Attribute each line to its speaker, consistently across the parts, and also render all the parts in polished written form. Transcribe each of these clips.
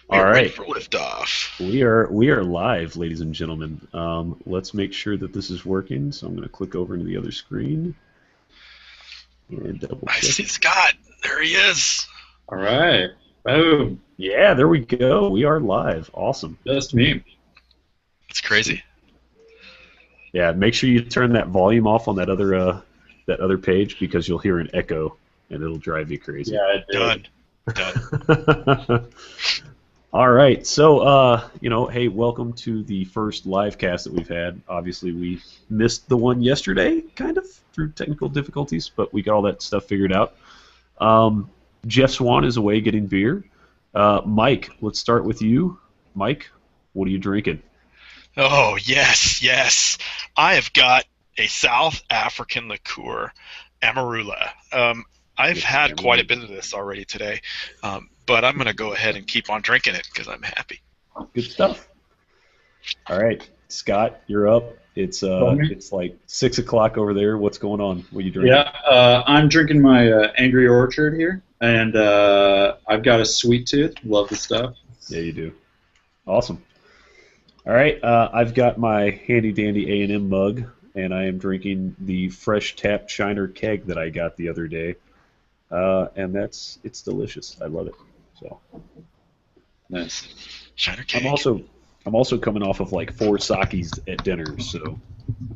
Speaker 1: We
Speaker 2: All
Speaker 1: are ready
Speaker 2: right,
Speaker 1: for liftoff.
Speaker 2: we are live, ladies and gentlemen. Let's make sure that this is working. So I'm going to click over into the other screen and double
Speaker 1: I
Speaker 2: check
Speaker 1: see
Speaker 2: it.
Speaker 1: Scott. There he is.
Speaker 3: All right. Boom.
Speaker 2: Yeah, there we go. We are live. Awesome.
Speaker 3: Just me.
Speaker 1: It's crazy.
Speaker 2: Yeah, make sure you turn that volume off on that other page because you'll hear an echo and it'll drive you crazy.
Speaker 3: Yeah, I did.
Speaker 1: Done.
Speaker 2: All right, so hey, welcome to the first live cast that we've had. Obviously, we missed the one yesterday, kind of through technical difficulties, but we got all that stuff figured out. Jeff Swan is away getting beer. Mike, let's start with you. Mike, what are you drinking?
Speaker 1: Oh, yes, yes. I have got a South African liqueur, Amarula. I've had quite a bit of this already today, but I'm going to go ahead and keep on drinking it because I'm happy.
Speaker 2: Good stuff. All right, Scott, you're up. It's like 6 o'clock over there. What's going on? What are you drinking?
Speaker 3: Yeah, I'm drinking my Angry Orchard here, and I've got a sweet tooth. Love the stuff.
Speaker 2: Yeah, you do. Awesome. All right, I've got my handy dandy A&M mug, and I am drinking the fresh tapped Shiner keg that I got the other day, and it's delicious. I love it. So
Speaker 3: Nice.
Speaker 1: Shiner cake.
Speaker 2: I'm also coming off of like 4 sakis at dinner, so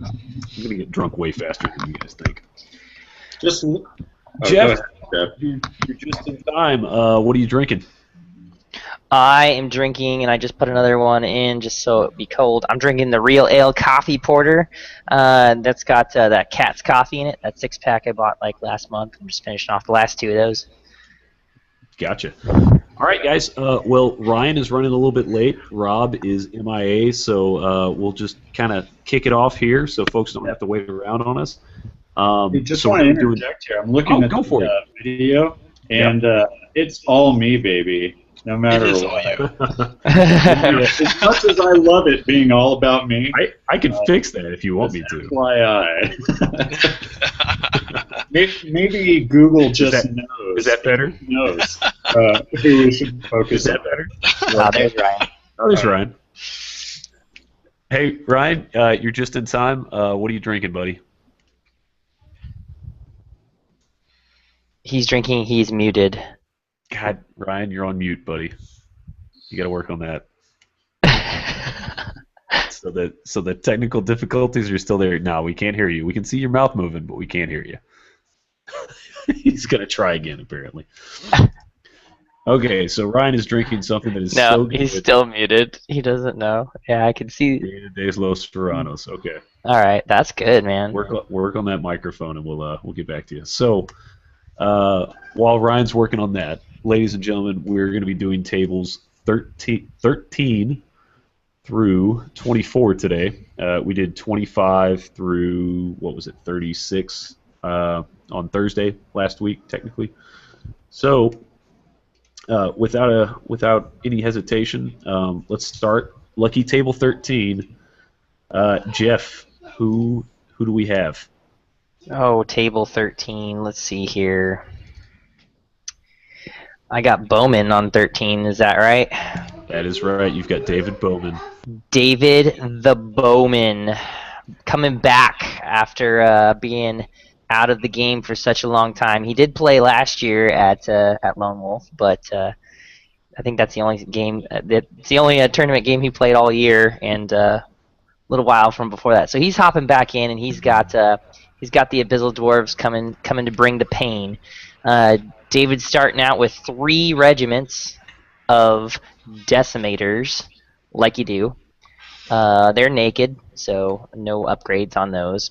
Speaker 2: I'm gonna get drunk way faster than you guys think.
Speaker 3: Just
Speaker 2: Jeff,
Speaker 3: go ahead, Jeff.
Speaker 2: you're just in time. What are you drinking?
Speaker 4: I am drinking, and I just put another one in just so it be cold. I'm drinking the Real Ale Coffee Porter. That's got that Cat's Coffee in it. That 6-pack I bought like last month. I'm just finishing off the last 2 of those.
Speaker 2: Gotcha. All right, guys. Well, Ryan is running a little bit late. Rob is MIA, so we'll just kind of kick it off here so folks don't have to wait around on us.
Speaker 3: Just
Speaker 2: so
Speaker 3: want to
Speaker 2: we're doing-
Speaker 3: interject here. I'm looking at
Speaker 2: go for
Speaker 3: the video, and it's all me, baby. No matter
Speaker 1: It is all
Speaker 3: what.
Speaker 1: you.
Speaker 3: As much as I love it being all about me,
Speaker 2: I can fix that if you want me to.
Speaker 3: FYI. Maybe Google just knows.
Speaker 2: Is that better?
Speaker 3: Knows who we should focus
Speaker 2: Is that
Speaker 3: on.
Speaker 2: better?
Speaker 4: There's Ryan.
Speaker 2: Oh, there's Ryan. Hey, Ryan, you're just in time. What are you drinking, buddy?
Speaker 4: He's drinking. He's muted.
Speaker 2: God, Ryan, you're on mute, buddy. You got to work on that. So the technical difficulties are still there. No, we can't hear you. We can see your mouth moving, but we can't hear you. He's gonna try again, apparently. Okay, so Ryan is drinking something that is
Speaker 4: No,
Speaker 2: so good.
Speaker 4: he's still muted. He doesn't know. Yeah, I can see.
Speaker 2: Days Los Serranos. Okay,
Speaker 4: All right, that's good, man.
Speaker 2: work on that microphone, and we'll get back to you. So, while Ryan's working on that, ladies and gentlemen, we're going to be doing tables 13 through 24 today. We did 25 through, 36 on Thursday last week, technically. So, without any hesitation, let's start. Lucky table 13. Jeff, who do we have?
Speaker 4: Oh, table 13. Let's see here. I got Bowman on 13. Is that right?
Speaker 2: That is right. You've got David Bowman.
Speaker 4: David the Bowman coming back after being out of the game for such a long time. He did play last year at Lonewolf, but I think that's the only game. It's the only tournament game he played all year, and a little while from before that. So he's hopping back in, and he's got the Abyssal Dwarves coming to bring the pain. David's starting out with 3 regiments of Decimators, like you do. They're naked, so no upgrades on those.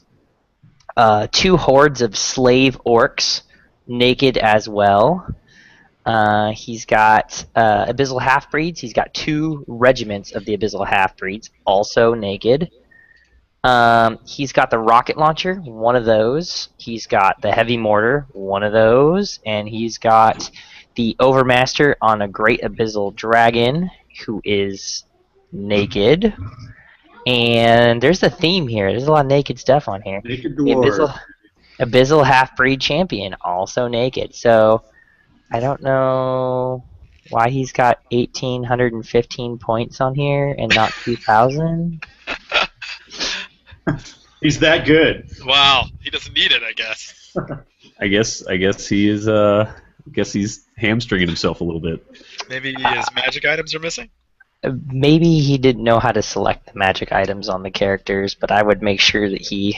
Speaker 4: 2 hordes of Slave Orcs, naked as well. He's got Abyssal Half-Breeds. He's got 2 regiments of the Abyssal Half-Breeds, also naked. He's got the rocket launcher, one of those. He's got the heavy mortar, one of those. And he's got the Overmaster on a Great Abyssal Dragon, who is naked. And there's a theme here. There's a lot of naked stuff on here.
Speaker 3: Naked
Speaker 4: The
Speaker 3: dwarf.
Speaker 4: Abyssal Half-Breed Champion, also naked. So I don't know why he's got 1,815 points on here and not 2,000.
Speaker 3: He's that good.
Speaker 1: Wow, he doesn't need it, I guess.
Speaker 2: I guess he is. I guess he's hamstringing himself a little bit.
Speaker 1: Maybe his magic items are missing?
Speaker 4: Maybe he didn't know how to select the magic items on the characters, but I would make sure that he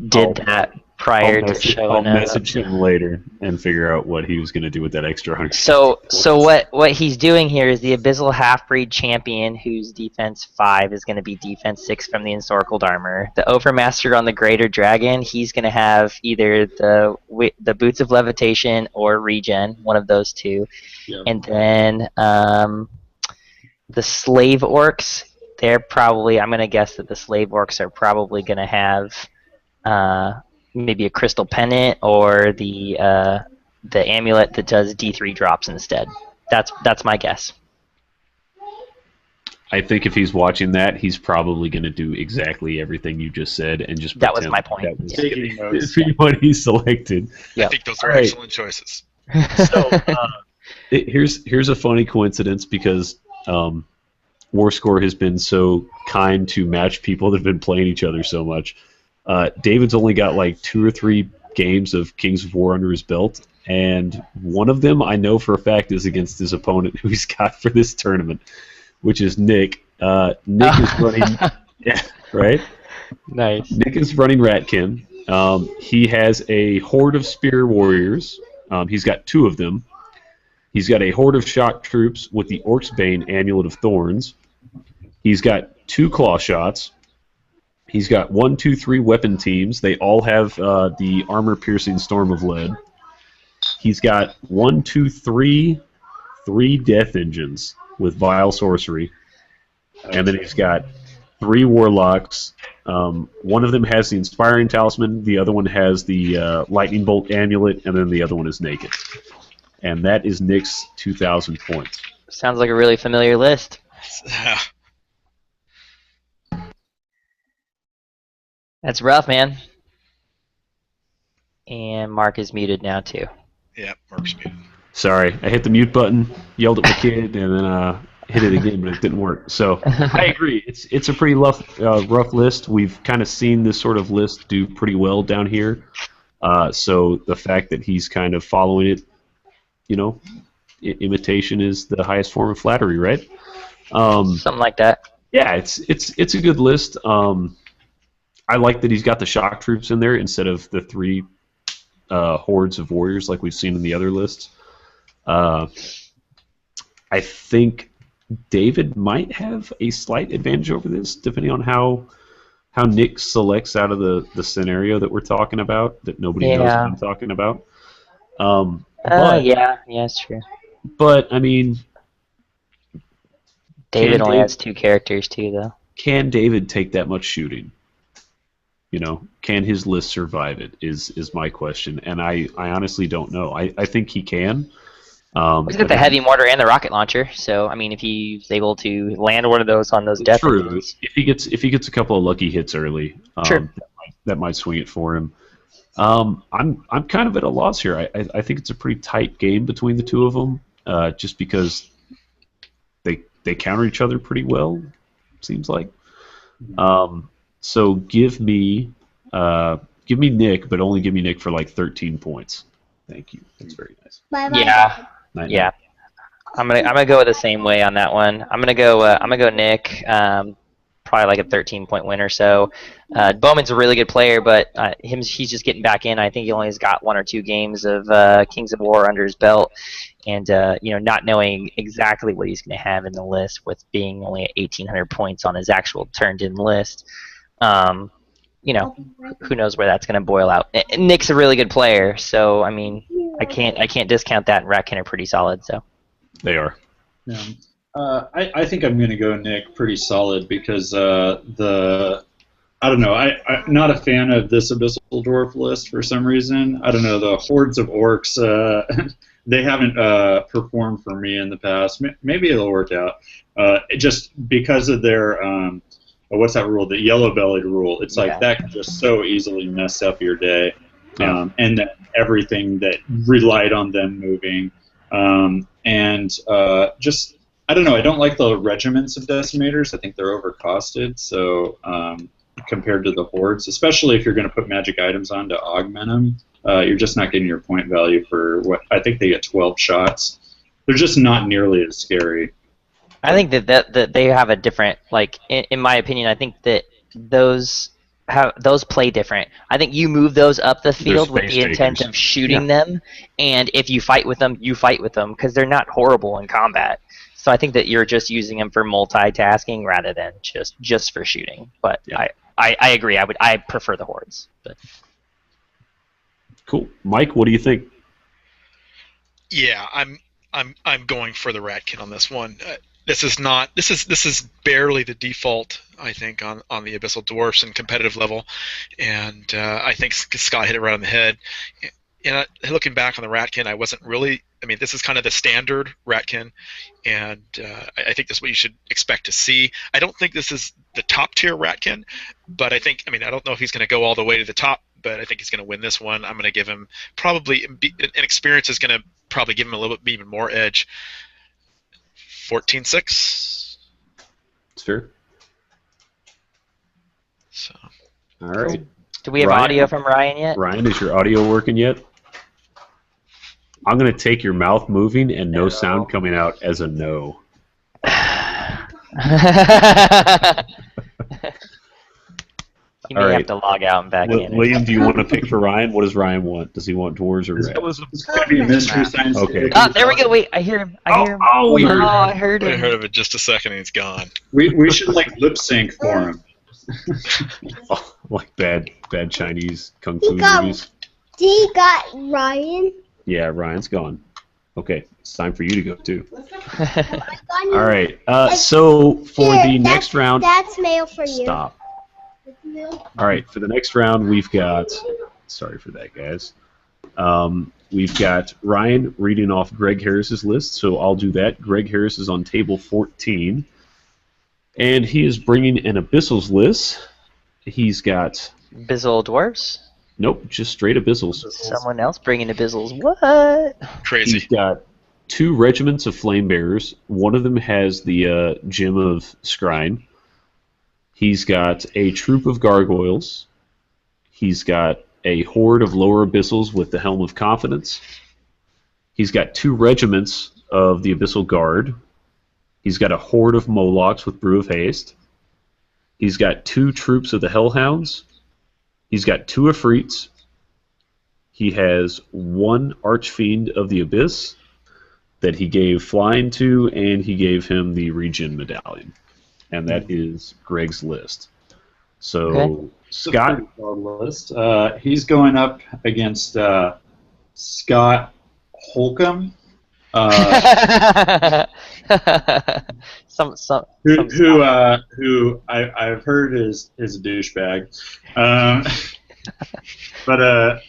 Speaker 4: did that prior to showing
Speaker 2: I'll
Speaker 4: up.
Speaker 2: message him later and figure out what he was going to do with that extra 100.
Speaker 4: So what he's doing here is the Abyssal Half-Breed Champion, whose defense 5 is going to be defense 6 from the Encircled Armor. The Overmaster on the Greater Dragon, he's going to have either the Boots of Levitation or Regen, one of those two.
Speaker 3: Yeah.
Speaker 4: And then the Slave Orcs, they're probably, I'm going to guess that the Slave Orcs are probably going to have maybe a Crystal Pendant or the amulet that does D3 drops instead. That's my guess.
Speaker 2: I think if he's watching that, he's probably going to do exactly everything you just said and just
Speaker 4: That was
Speaker 2: pretend
Speaker 4: my point.
Speaker 2: That was
Speaker 3: Taking notes.
Speaker 2: what he selected.
Speaker 1: I think those are
Speaker 2: All right.
Speaker 1: excellent choices.
Speaker 2: So here's a funny coincidence because WarScore has been so kind to match people that have been playing each other so much. David's only got like 2 or 3 games of Kings of War under his belt, and one of them I know for a fact is against his opponent who he's got for this tournament, which is Nick. Nick is running, yeah, right?
Speaker 4: Nice.
Speaker 2: Nick is running Ratkin. He has a horde of Spear Warriors. He's got 2 of them. He's got a horde of Shock Troops with the Orc's Bane Amulet of Thorns. He's got 2 Claw Shots. He's got 1, 2, 3 weapon teams. They all have the armor-piercing Storm of Lead. He's got 1, 2, 3 Death Engines with Vile Sorcery. And then he's got 3 Warlocks. One of them has the Inspiring Talisman. The other one has the Lightning Bolt Amulet. And then the other one is Naked. And that is Nick's 2,000 points.
Speaker 4: Sounds like a really familiar list. That's rough, man. And Mark is muted now too.
Speaker 1: Yeah, Mark's muted.
Speaker 2: Sorry, I hit the mute button, yelled at my kid, and then hit it again, but it didn't work. So I agree. It's a pretty rough list. We've kind of seen this sort of list do pretty well down here. So the fact that he's kind of following it, you know, imitation is the highest form of flattery, right?
Speaker 4: Something like that.
Speaker 2: Yeah, it's a good list. I like that he's got the shock troops in there instead of the 3 hordes of warriors like we've seen in the other lists. I think David might have a slight advantage over this, depending on how Nick selects out of the scenario that we're talking about, that nobody knows what I'm talking about.
Speaker 4: Yeah, it's true.
Speaker 2: But, I mean...
Speaker 4: David only has 2 characters, too, though.
Speaker 2: Can David take that much shooting? You know, can his list survive it, is my question. And I honestly don't know. I think he can.
Speaker 4: He's got the heavy mortar and the rocket launcher, so I mean, if he's able to land one of those on those death engines.
Speaker 2: If he gets a couple of lucky hits early, that might swing it for him. I'm kind of at a loss here. I think it's a pretty tight game between the 2 of them, just because they counter each other pretty well. Seems like. So give me Nick, but only give me Nick for like 13 points. Thank you. That's very nice.
Speaker 5: Bye-bye.
Speaker 4: Yeah.
Speaker 2: Night.
Speaker 4: Yeah, I'm gonna go the same way on that one. I'm gonna go Nick, probably like a 13-point win or so. Bowman's a really good player, but he's just getting back in. I think he only has got 1 or 2 games of Kings of War under his belt, and not knowing exactly what he's gonna have in the list, with being only at 1,800 points on his actual turned-in list. Who knows where that's gonna boil out. Nick's a really good player, so I mean, I can't discount that, and Ratkin are pretty solid. So
Speaker 2: They are.
Speaker 3: Yeah. I think I'm going to go Nick pretty solid because I don't know, I'm not a fan of this Abyssal Dwarf list for some reason. I don't know, the hordes of orcs, they haven't performed for me in the past. Maybe it'll work out. Just because of their, what's that rule? The yellow-bellied rule. It's like that can just so easily mess up your day. and then everything that relied on them moving. Just, I don't know, I don't like the regiments of decimators. I think they're overcosted, so compared to the hordes, especially if you're going to put magic items on to augment them, you're just not getting your point value for what I think they get 12 shots. They're just not nearly as scary.
Speaker 4: I think that they have a different, like, in my opinion, I think that those play different. I think you move those up the field with the intent of shooting them, and if you fight with them, you fight with them because they're not horrible in combat. So I think that you're just using them for multitasking rather than just for shooting. But I agree. I prefer the hordes. But.
Speaker 2: Cool, Mike. What do you think?
Speaker 1: Yeah, I'm going for the Ratkin on this one. This is barely the default, I think, on the Abyssal Dwarfs and competitive level, and I think Scott hit it right on the head. And looking back on the Ratkin, I wasn't really. I mean, this is kind of the standard Ratkin, and I think this is what you should expect to see. I don't think this is the top tier Ratkin, but I think. I mean, I don't know if he's going to go all the way to the top, but I think he's going to win this one. I'm going to give him probably an experience is going to probably give him a little bit even more edge. 14-6.
Speaker 2: It's fair.
Speaker 1: So.
Speaker 2: All right.
Speaker 4: Do we have audio from Ryan yet?
Speaker 2: Ryan, is your audio working yet? I'm going to take your mouth moving and no sound coming out as a no.
Speaker 4: He may have to log out and back in.
Speaker 2: William, do you want to pick for Ryan? What does Ryan want? Does he want dwarves or red?
Speaker 3: It's going to be Mystery Science.
Speaker 2: Okay.
Speaker 4: There we go. Wait, I hear him. I hear him. I heard him.
Speaker 1: I heard of it just a second and he's gone.
Speaker 3: We should like lip sync for him.
Speaker 2: Like bad Chinese kung fu movies.
Speaker 5: He got Ryan.
Speaker 2: Yeah, Ryan's gone. Okay, it's time for you to go too. All right. So for the next round,
Speaker 5: that's mail for you.
Speaker 2: Stop. All right, for the next round, we've got. Sorry for that, guys. We've got Ryan reading off Greg Harris's list, so I'll do that. Greg Harris is on table 14, and he is bringing an Abyssals list. He's got.
Speaker 4: Abyssal Dwarves?
Speaker 2: Nope, just straight Abyssals.
Speaker 4: Someone else bringing Abyssals. What?
Speaker 1: Crazy.
Speaker 2: He's got 2 regiments of flame bearers. One of them has the gem of Scrying. He's got a troop of gargoyles. He's got a horde of lower abyssals with the Helm of Confidence. He's got 2 regiments of the Abyssal Guard. He's got a horde of Molochs with Brew of Haste. He's got 2 troops of the Hellhounds. He's got 2 Afrits. He has 1 Archfiend of the Abyss that he gave flying to, and he gave him the Regen Medallion. And that is Greg's list. So,
Speaker 3: Okay.
Speaker 2: Scott.
Speaker 3: List. He's going up against Scott Holcomb. Who I've heard is a douchebag. But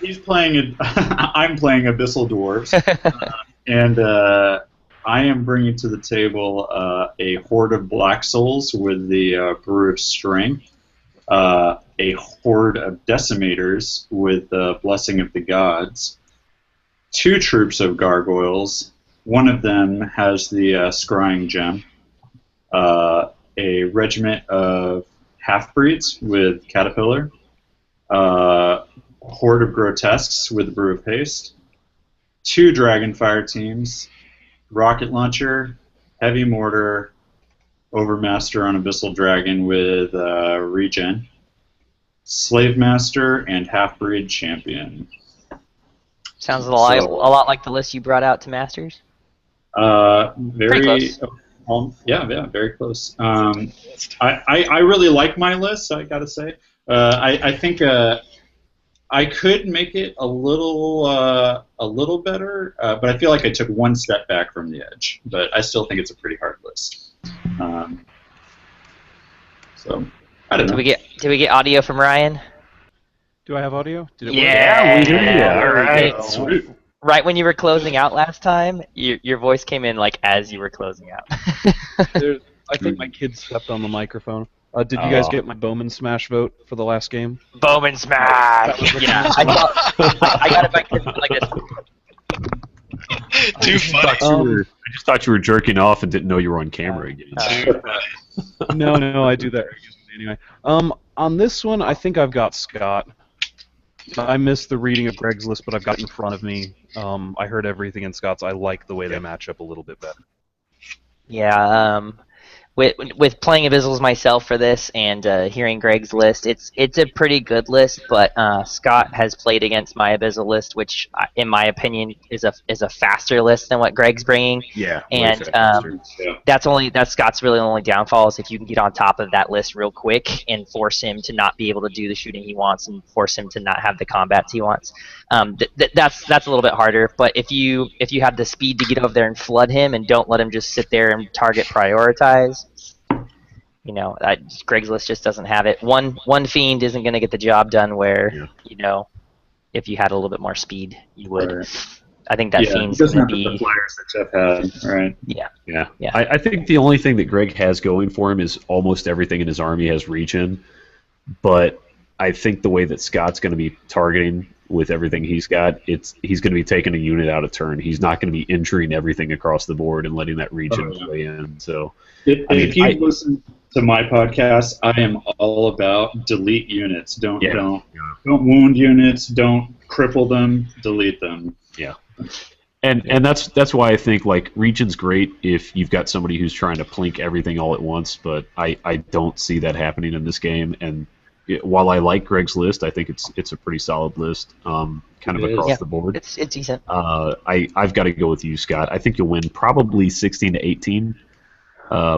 Speaker 3: he's playing. I'm playing Abyssal Dwarves, and I am bringing to the table a horde of Black Souls with the Brew of Strength, a horde of Decimators with the Blessing of the Gods, 2 troops of Gargoyles. One of them has the Scrying Gem, a regiment of Half-Breeds with Caterpillar, horde of Grotesques with the Brew of Haste, 2 Dragonfire teams, Rocket Launcher, Heavy Mortar, Overmaster on Abyssal Dragon with Regen, Slave Master, and Half-Breed Champion.
Speaker 4: Sounds a lot like the list you brought out to Masters.
Speaker 3: Very
Speaker 4: close.
Speaker 3: Yeah, very close. I really like my list, I gotta say. I think I could make it a little better, but I feel like I took one step back from the edge. But I still think it's a pretty hard list. So I don't know.
Speaker 4: Did we get audio from Ryan?
Speaker 6: Do I have audio? Did it
Speaker 4: Yeah,
Speaker 2: we hear you.
Speaker 4: All right.
Speaker 2: Sweet.
Speaker 4: Right when you were closing out last time, your voice came in like as you were closing out.
Speaker 6: I think my kid stepped on the microphone. Did you guys get my Bowman Smash vote for the last game?
Speaker 4: Bowman smash. Yeah, I got it by like a.
Speaker 1: Too funny.
Speaker 2: I just thought you were jerking off and didn't know you were on camera again.
Speaker 1: Too funny.
Speaker 6: No, I do that anyway. On this one, I think I've got Scott. I missed the reading of Greg's list, but I've got it in front of me. I heard everything in Scott's. I like the way they match up a little bit better.
Speaker 4: Yeah, with playing Abyssals myself for this and hearing Greg's list, it's a pretty good list. But Scott has played against my Abyssal list, which, in my opinion, is a faster list than what Greg's bringing.
Speaker 2: Yeah,
Speaker 4: and that's Scott's really only downfall is if you can get on top of that list real quick and force him to not be able to do the shooting he wants and force him to not have the combats he wants. That's a little bit harder. But if you have the speed to get over there and flood him and don't let him just sit there and target prioritize. Greg's list just doesn't have it. One fiend isn't going to get the job done where, if you had a little bit more speed, you would.
Speaker 3: Right.
Speaker 4: I think that fiend's going to be...
Speaker 3: the flyers that Jeff had, right?
Speaker 4: Yeah.
Speaker 2: I think the only thing that Greg has going for him is almost everything in his army has reach in, but I think the way that Scott's going to be targeting with everything he's got, he's going to be taking a unit out of turn. He's not going to be injuring everything across the board and letting that region play in. So,
Speaker 3: if you listen to my podcast, I am all about delete units. Don't wound units. Don't cripple them. Delete them.
Speaker 2: Yeah. And that's why I think like region's great if you've got somebody who's trying to plink everything all at once, but I don't see that happening in this game. And while I like Greg's list, I think it's a pretty solid list, kind of across the board.
Speaker 4: It's decent.
Speaker 2: I've got to go with you, Scott. I think you'll win probably 16 to 18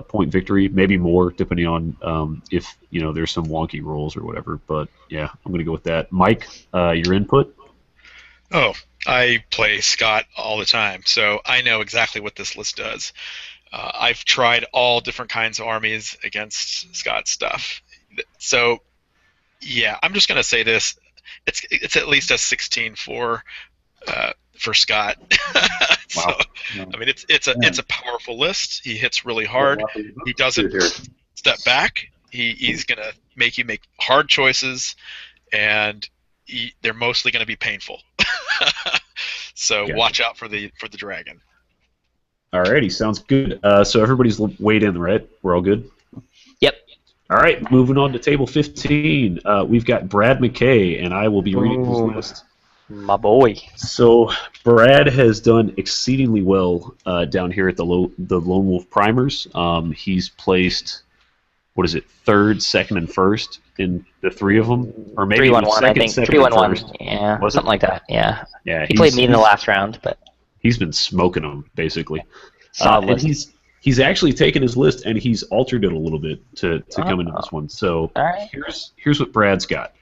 Speaker 2: point victory, maybe more, depending on if there's some wonky rolls or whatever. But yeah, I'm going to go with that. Mike, your input?
Speaker 1: Oh, I play Scott all the time, so I know exactly what this list does. I've tried all different kinds of armies against Scott's stuff. So, yeah, I'm just going to say this. It's at least a 16 for Scott. So, I mean, it's a powerful list. He hits really hard. He doesn't step back. He's going to make you make hard choices, and they're mostly going to be painful. So watch out for the dragon.
Speaker 2: Alrighty, sounds good. So everybody's weighed in, right? We're all good?
Speaker 4: Yep.
Speaker 2: All right, moving on to table 15. We've got Brad McKay, and I will be reading his list.
Speaker 4: My boy.
Speaker 2: So Brad has done exceedingly well down here at the Lone Wolf Primers. He's placed, third, second, and first in the three of them, or maybe
Speaker 4: 3-1-1, I think. 3-1-1. Yeah,
Speaker 2: was
Speaker 4: something like that. Yeah.
Speaker 2: Yeah.
Speaker 4: He played me in the last round, but
Speaker 2: he's been smoking them basically.
Speaker 4: Solid
Speaker 2: and
Speaker 4: list.
Speaker 2: he's actually taken his list and he's altered it a little bit to come into this one. So here's what Brad's got.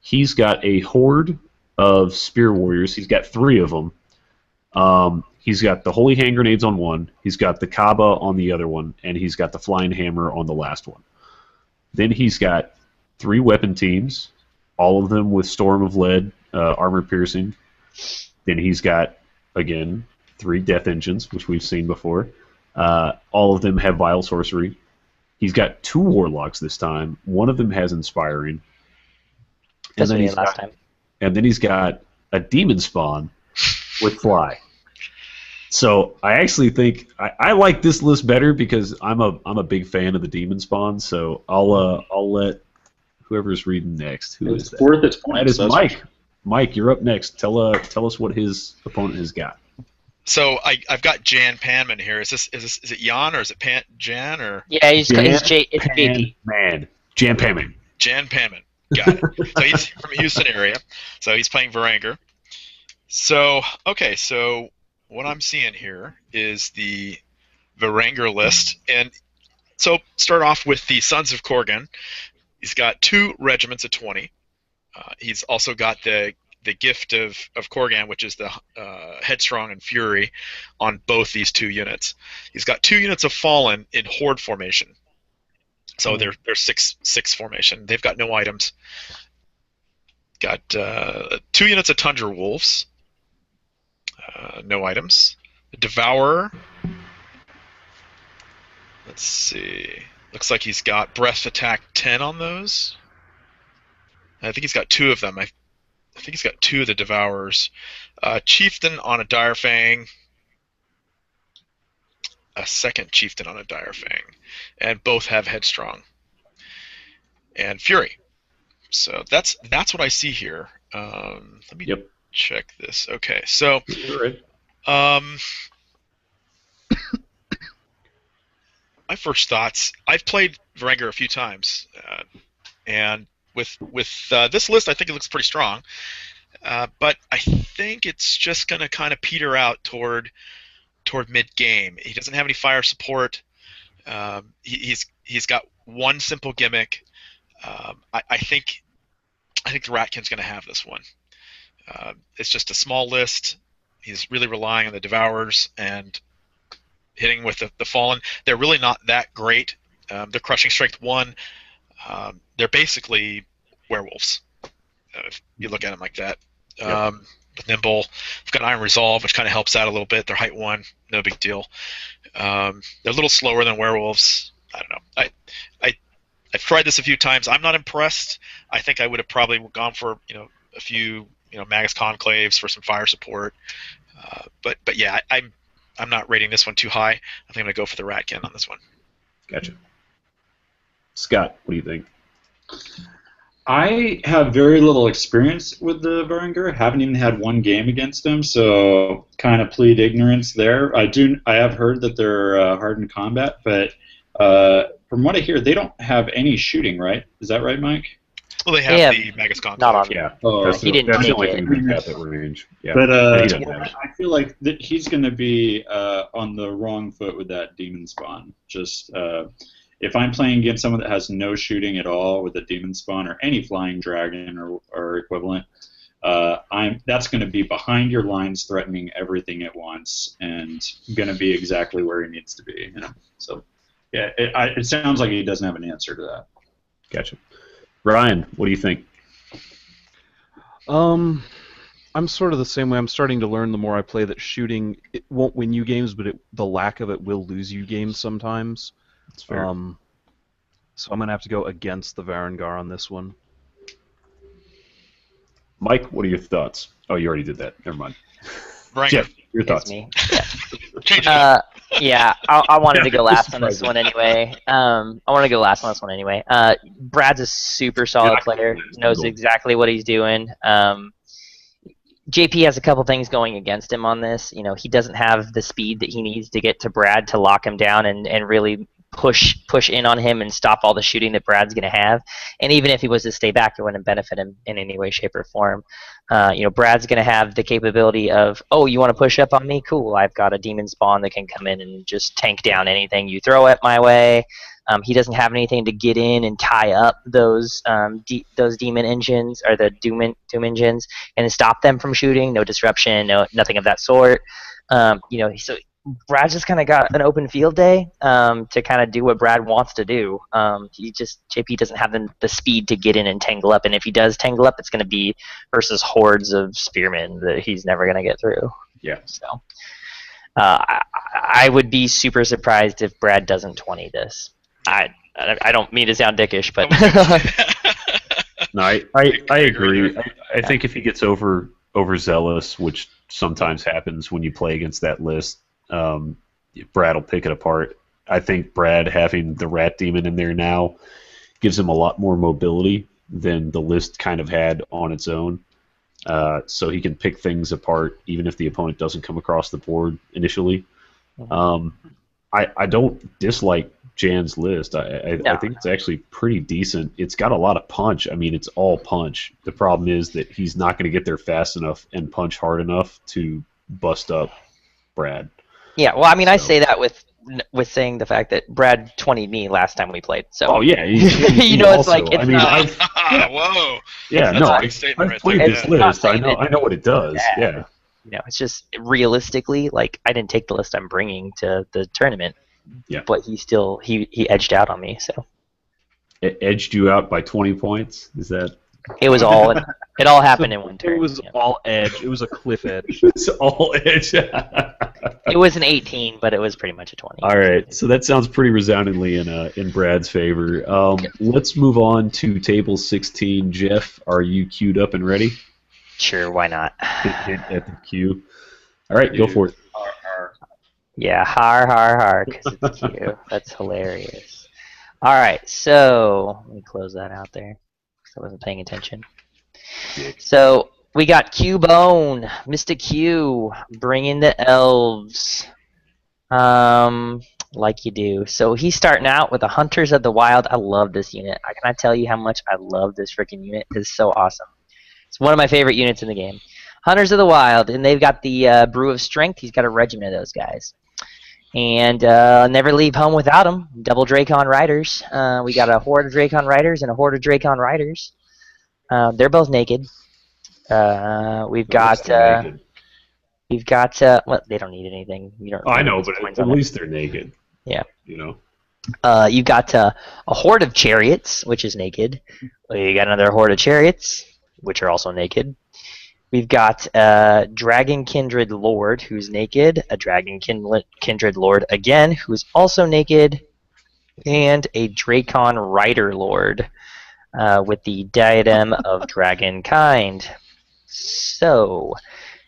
Speaker 2: He's got a horde of spear warriors. He's got 3 of them. He's got the holy hand grenades on one. He's got the Kaaba on the other one, and he's got the flying hammer on the last one. Then he's got 3 weapon teams, all of them with Storm of Lead, armor piercing. Then he's got, again, 3 death engines, which we've seen before. All of them have vile sorcery. He's got 2 warlocks this time. One of them has inspiring.
Speaker 4: That's what he had last time.
Speaker 2: And then he's got a demon spawn with fly. So I actually think I like this list better because I'm a big fan of the demon spawn. So I'll let whoever's reading next. Who is that?
Speaker 3: Worth its point.
Speaker 2: That is Mike. Mike, you're up next. Tell us what his opponent has got.
Speaker 1: So I've got Jan Panman here. Is it Jan or is it Jan or?
Speaker 4: Yeah, it's JP.
Speaker 2: Man, Jan Panman.
Speaker 1: Jan Panman. Got it. So he's from the Houston area. So he's playing Varanger. So what I'm seeing here is the Varanger list, and so start off with the Sons of Korgan. He's got 2 regiments of 20. He's also got the gift of Korgan, which is the Headstrong and Fury, on both these 2 units. He's got 2 units of Fallen in Horde formation. So they're 6 formation. They've got no items. Got 2 units of Tundra Wolves. No items. The Devourer. Let's see. Looks like he's got breast attack 10 on those. I think he's got 2 of them. I think he's got 2 of the Devourers. Chieftain on a Dire Fang. A second Chieftain on a Dire Fang. And both have Headstrong. And Fury. So that's what I see here. Let me check this. Okay, so my first thoughts. I've played Varangur a few times, and with this list, I think it looks pretty strong. But I think it's just going to kind of peter out toward mid game. He doesn't have any fire support. He's got one simple gimmick. I think the Ratkin's going to have this one. It's just a small list. He's really relying on the Devourers and hitting with the Fallen. They're really not that great. They're crushing strength 1. They're basically werewolves, if you look at them like that. With Nimble, they've got Iron Resolve, which kind of helps out a little bit. They're height 1, no big deal. They're a little slower than werewolves. I don't know. I've tried this a few times. I'm not impressed. I think I would have probably gone for a few Magus Conclaves for some fire support. But yeah, I'm not rating this one too high. I think I'm gonna go for the Ratkin on this one.
Speaker 2: Gotcha. Scott, what do you think?
Speaker 3: I have very little experience with the Varangur. Haven't even had one game against him, so kind of plead ignorance there. I have heard that they're hard in combat, but from what I hear, they don't have any shooting, right? Is that right, Mike?
Speaker 1: Well, they have the Magus Conclave.
Speaker 4: Not on.
Speaker 2: Yeah,
Speaker 3: that's
Speaker 4: he didn't
Speaker 2: the
Speaker 4: take
Speaker 2: only
Speaker 4: it.
Speaker 2: thing we've got that range. Yeah,
Speaker 3: But
Speaker 2: I
Speaker 3: I feel like he's going to be on the wrong foot with that demon spawn. Just if I'm playing against someone that has no shooting at all with a demon spawn or any flying dragon or equivalent, that's going to be behind your lines, threatening everything at once, and going to be exactly where he needs to be. So yeah, it sounds like he doesn't have an answer to that.
Speaker 2: Gotcha. Ryan, what do you think?
Speaker 6: I'm sort of the same way. I'm starting to learn the more I play that shooting it won't win you games, but the lack of it will lose you games sometimes.
Speaker 2: That's fair.
Speaker 6: So I'm gonna have to go against the Varangur on this one.
Speaker 2: Mike, what are your thoughts? Oh, you already did that. Never mind.
Speaker 1: Varangur.
Speaker 2: Jeff, your thoughts?
Speaker 4: Me.
Speaker 1: Change it up.
Speaker 4: Yeah, I wanted to go last on this one anyway. Brad's a super solid player. Knows exactly what he's doing. JP has a couple things going against him on this. He doesn't have the speed that he needs to get to Brad to lock him down and really push in on him and stop all the shooting that Brad's going to have. And even if he was to stay back, it wouldn't benefit him in any way, shape, or form. Brad's going to have the capability of, oh, you want to push up on me? Cool. I've got a demon spawn that can come in and just tank down anything you throw at my way. He doesn't have anything to get in and tie up those demon engines or the doom engines and stop them from shooting. No disruption, nothing of that sort. So Brad's just kind of got an open field day to kind of do what Brad wants to do. JP doesn't have the speed to get in and tangle up, and if he does tangle up, it's going to be versus hordes of spearmen that he's never going to get through.
Speaker 2: Yeah.
Speaker 4: So I would be super surprised if Brad doesn't 20 this. I don't mean to sound dickish, but
Speaker 2: No, I agree. I think if he gets overzealous, which sometimes happens when you play against that list, Brad will pick it apart. I think Brad having the Rat Demon in there now gives him a lot more mobility than the list kind of had on its own. So he can pick things apart even if the opponent doesn't come across the board initially. I don't dislike Jan's list. I think it's actually pretty decent. It's got a lot of punch. I mean, it's all punch. The problem is that he's not going to get there fast enough and punch hard enough to bust up Brad.
Speaker 4: Yeah, well, I mean, I say that with saying the fact that Brad 20'd me last time we played. So.
Speaker 2: Oh yeah,
Speaker 4: it's
Speaker 2: also,
Speaker 4: like it's not.
Speaker 1: Whoa.
Speaker 2: Yeah,
Speaker 1: That's
Speaker 2: no,
Speaker 1: a
Speaker 2: I've
Speaker 1: big statement right
Speaker 2: played
Speaker 1: there.
Speaker 2: this list. I know what it does. Yeah.
Speaker 4: It's just realistically, like I didn't take the list I'm bringing to the tournament.
Speaker 2: Yeah.
Speaker 4: But he edged out on me. So.
Speaker 2: It edged you out by 20 points. Is that?
Speaker 4: It was all. It all happened in one turn.
Speaker 6: It was all edge. It was a cliff edge.
Speaker 2: It's all edge.
Speaker 4: It was an 18, but it was pretty much a 20.
Speaker 2: All right, so that sounds pretty resoundingly in Brad's favor. Let's move on to table 16. Jeff, are you queued up and ready?
Speaker 4: Sure, why not?
Speaker 2: Hit at the queue. All right, go for it.
Speaker 4: Yeah, har, because it's Q. That's hilarious. All right, so let me close that out there because I wasn't paying attention. So we got Q-Bone, Mr. Q, bringing the elves, like you do. So he's starting out with the Hunters of the Wild. I love this unit. I cannot tell you how much I love this freaking unit. It's so awesome. It's one of my favorite units in the game. Hunters of the Wild, and they've got the Brew of Strength. He's got a regiment of those guys. And never leave home without them. Double Dracon Riders. We got a horde of Dracon Riders and a horde of Dracon Riders. They're both naked. We've got. Well, they don't need anything. You don't.
Speaker 2: I know, but at least they're naked.
Speaker 4: Yeah.
Speaker 2: You know.
Speaker 4: You've got a horde of Chariots, which is naked. You got another horde of Chariots, which are also naked. We've got a Dragon Kindred Lord, who's naked, a Dragon Kindred Lord again, who's also naked, and a Dracon Rider Lord with the Diadem of Dragonkind. So,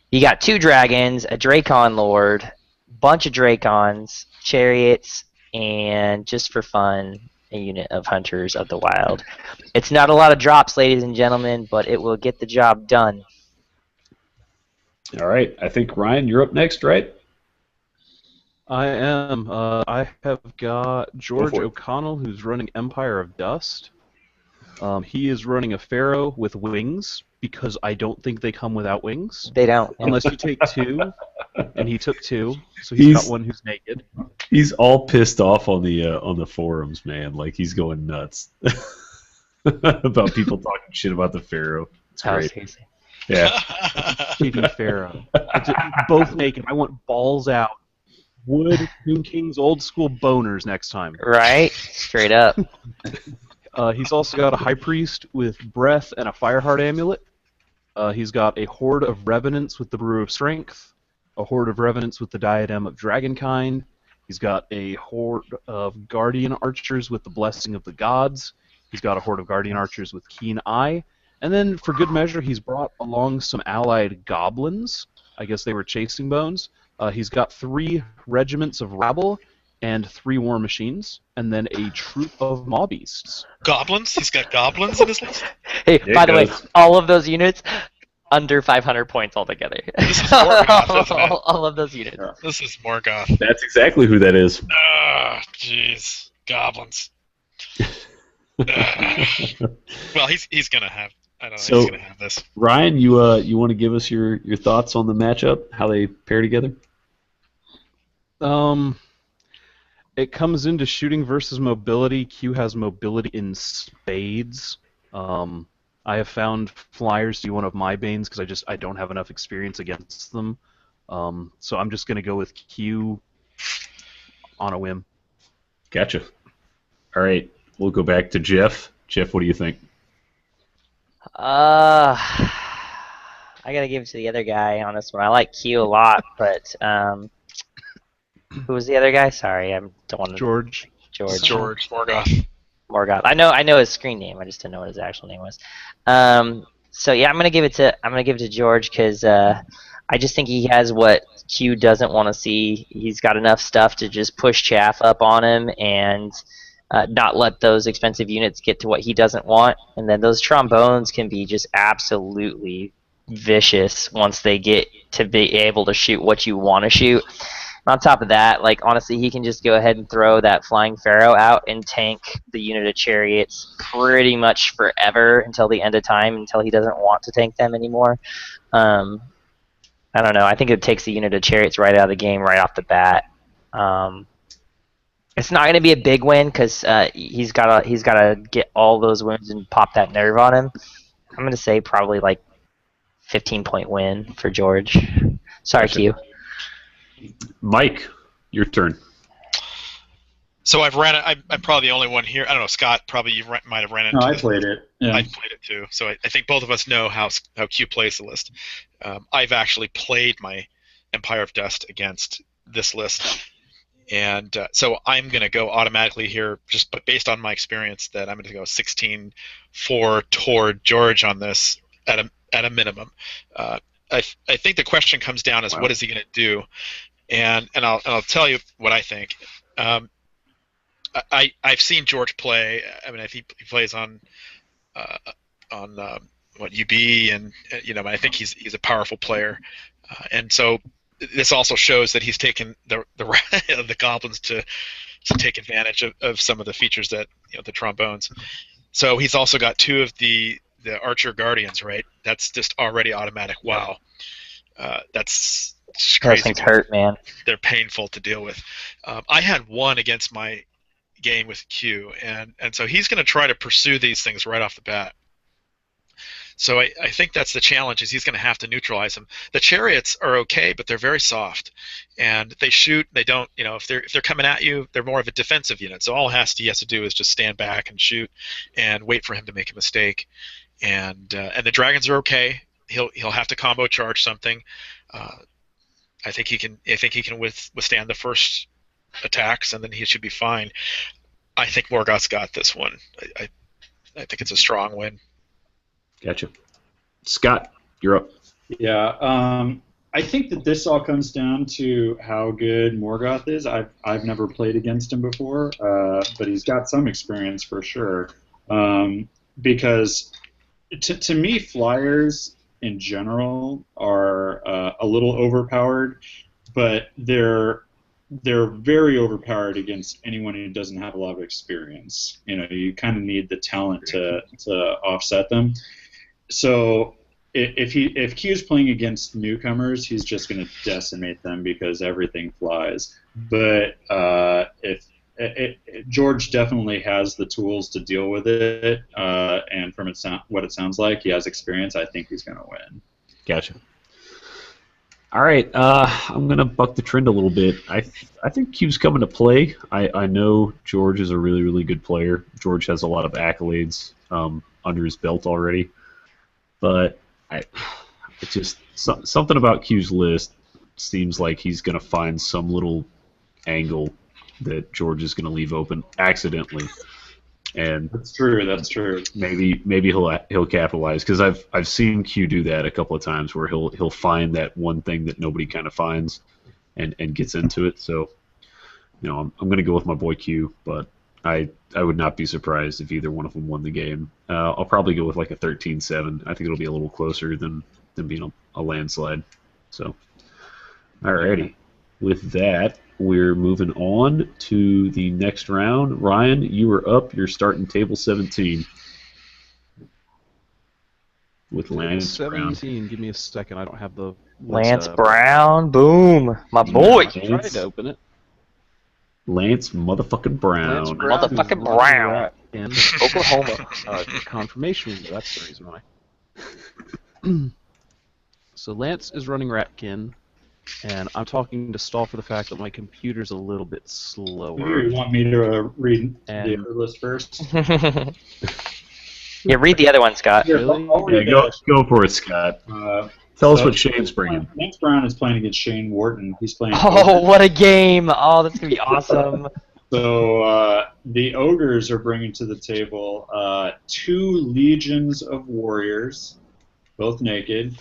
Speaker 4: you got 2 dragons, a Dracon Lord, bunch of Dracons, Chariots, and just for fun, a unit of Hunters of the Wild. It's not a lot of drops, ladies and gentlemen, but it will get the job done.
Speaker 2: All right, I think Ryan, you're up next, right?
Speaker 6: I am. I have got George O'Connell, who's running Empire of Dust. He is running a Pharaoh with wings, because I don't think they come without wings.
Speaker 4: They don't.
Speaker 6: Unless you take 2, and he took 2, so he's got one who's naked.
Speaker 2: He's all pissed off on the forums, man. Like, he's going nuts about people talking shit about the Pharaoh. It's great.
Speaker 4: Seriously.
Speaker 2: Yeah.
Speaker 6: Shitty Pharaoh. Both naked. I want balls out. Wood, Doom King's old school boners next time.
Speaker 4: Right? Straight up.
Speaker 6: He's also got a High Priest with Breath and a Fireheart Amulet. He's got a Horde of Revenants with the Brew of Strength, a Horde of Revenants with the Diadem of Dragonkind. He's got a Horde of Guardian Archers with the Blessing of the Gods. He's got a Horde of Guardian Archers with Keen Eye. And then, for good measure, he's brought along some allied goblins. I guess they were chasing bones. He's got 3 regiments of rabble and 3 war machines, and then a troop of maw beasts.
Speaker 1: Goblins? He's got goblins in his list?
Speaker 4: Hey, by the way, all of those units, under 500 points altogether.
Speaker 1: This is Morgoth, isn't it?
Speaker 4: All of those units.
Speaker 1: This is Morgoth.
Speaker 2: That's exactly who that is.
Speaker 1: Ah, jeez. Goblins. Well, he's going to have... I don't know. He's gonna have this.
Speaker 2: Ryan, you want to give us your thoughts on the matchup, how they pair together?
Speaker 6: It comes into shooting versus mobility. Q has mobility in spades. I have found flyers to be one of my banes because I don't have enough experience against them. So I'm just gonna go with Q on a whim.
Speaker 2: Gotcha. All right, we'll go back to Jeff. Jeff, what do you think?
Speaker 4: I gotta give it to the other guy on this one. I like Q a lot, but who was the other guy? Sorry, I don't want to.
Speaker 6: George
Speaker 1: Morgoth.
Speaker 4: Morgoth. I know his screen name. I just didn't know what his actual name was. So yeah, I'm gonna give it to George because I just think he has what Q doesn't want to see. He's got enough stuff to just push chaff up on him and not let those expensive units get to what he doesn't want. And then those trombones can be just absolutely vicious once they get to be able to shoot what you want to shoot. On top of that, like honestly, he can just go ahead and throw that Flying Pharaoh out and tank the unit of chariots pretty much forever until the end of time, until he doesn't want to tank them anymore. I don't know. I think it takes the unit of chariots right out of the game right off the bat. It's not going to be a big win because he's gotta get all those wounds and pop that nerve on him. I'm going to say probably like 15-point win for George. Sorry, Q.
Speaker 2: Mike, your turn.
Speaker 1: So I've ran it. I'm probably the only one here. I don't know, Scott. Probably you might have ran it.
Speaker 3: No, I played it. Yeah.
Speaker 1: I played it too. So I think both of us know how Q plays the list. I've actually played my Empire of Dust against this list. And so I'm going to go automatically here, just based on my experience, that I'm going to go 16-4 toward George on this at a minimum. I think the question comes down as what is he going to do, and I'll tell you what I think. I've seen George play. I mean, I think he plays on what UB, and I think he's a powerful player, and so this also shows that he's taken the goblins to take advantage of some of the features that the trombones. So he's also got two of the archer guardians, right? That's just already automatic. Wow, that's crazy.
Speaker 4: Those things hurt, man.
Speaker 1: They're painful to deal with. I had one against my game with Q, and so he's going to try to pursue these things right off the bat. So I think that's the challenge, is he's going to have to neutralize them. The chariots are okay, but they're very soft, and they shoot. They don't, if they're coming at you, they're more of a defensive unit. So all he has to do is just stand back and shoot, and wait for him to make a mistake. And the dragons are okay. He'll have to combo charge something. I think he can withstand the first attacks, and then he should be fine. I think Morgoth's got this one. I think it's a strong win.
Speaker 2: Gotcha. Scott, you're up.
Speaker 3: Yeah, I think that this all comes down to how good Morgoth is. I've never played against him before, but he's got some experience for sure. Because to me, flyers in general are a little overpowered, but they're very overpowered against anyone who doesn't have a lot of experience. You kind of need the talent to offset them. So if Q's playing against newcomers, he's just going to decimate them because everything flies. But if George definitely has the tools to deal with it, and from what it sounds like, he has experience. I think he's going to win.
Speaker 2: Gotcha. All right, I'm going to buck the trend a little bit. I think Q's coming to play. I know George is a really, really good player. George has a lot of accolades under his belt already. But it's just something about Q's list seems like he's going to find some little angle that George is going to leave open accidentally. And
Speaker 3: that's true. That's true.
Speaker 2: Maybe he'll capitalize, because I've seen Q do that a couple of times where he'll find that one thing that nobody kind of finds and gets into it. So I'm going to go with my boy Q, but I would not be surprised if either one of them won the game. I'll probably go with like a 13-7. I think it'll be a little closer than being a landslide. So, alrighty. With that, we're moving on to the next round. Ryan, you are up. You're starting table 17 with Lance
Speaker 6: 17.
Speaker 2: Brown.
Speaker 6: Give me a second. I don't have the
Speaker 4: Lance Brown, boom, my boy.
Speaker 6: Tried to open it.
Speaker 2: Lance motherfucking Brown.
Speaker 6: Lance Brown
Speaker 4: Motherfucking Brown.
Speaker 6: In
Speaker 4: Oklahoma.
Speaker 6: Confirmation. That's the reason why. So Lance is running Ratkin, and I'm talking to stall for the fact that my computer's a little bit slower.
Speaker 3: You want me to read the other list first?
Speaker 4: Yeah, read the other one, Scott.
Speaker 6: Really?
Speaker 2: Yeah, go for it, Scott. Tell us what Shane's bringing.
Speaker 3: Lance Brown is playing against Shane Wharton. He's playing.
Speaker 4: Oh, what a game! Oh, that's gonna be awesome.
Speaker 3: So the ogres are bringing to the table 2 legions of warriors, both naked,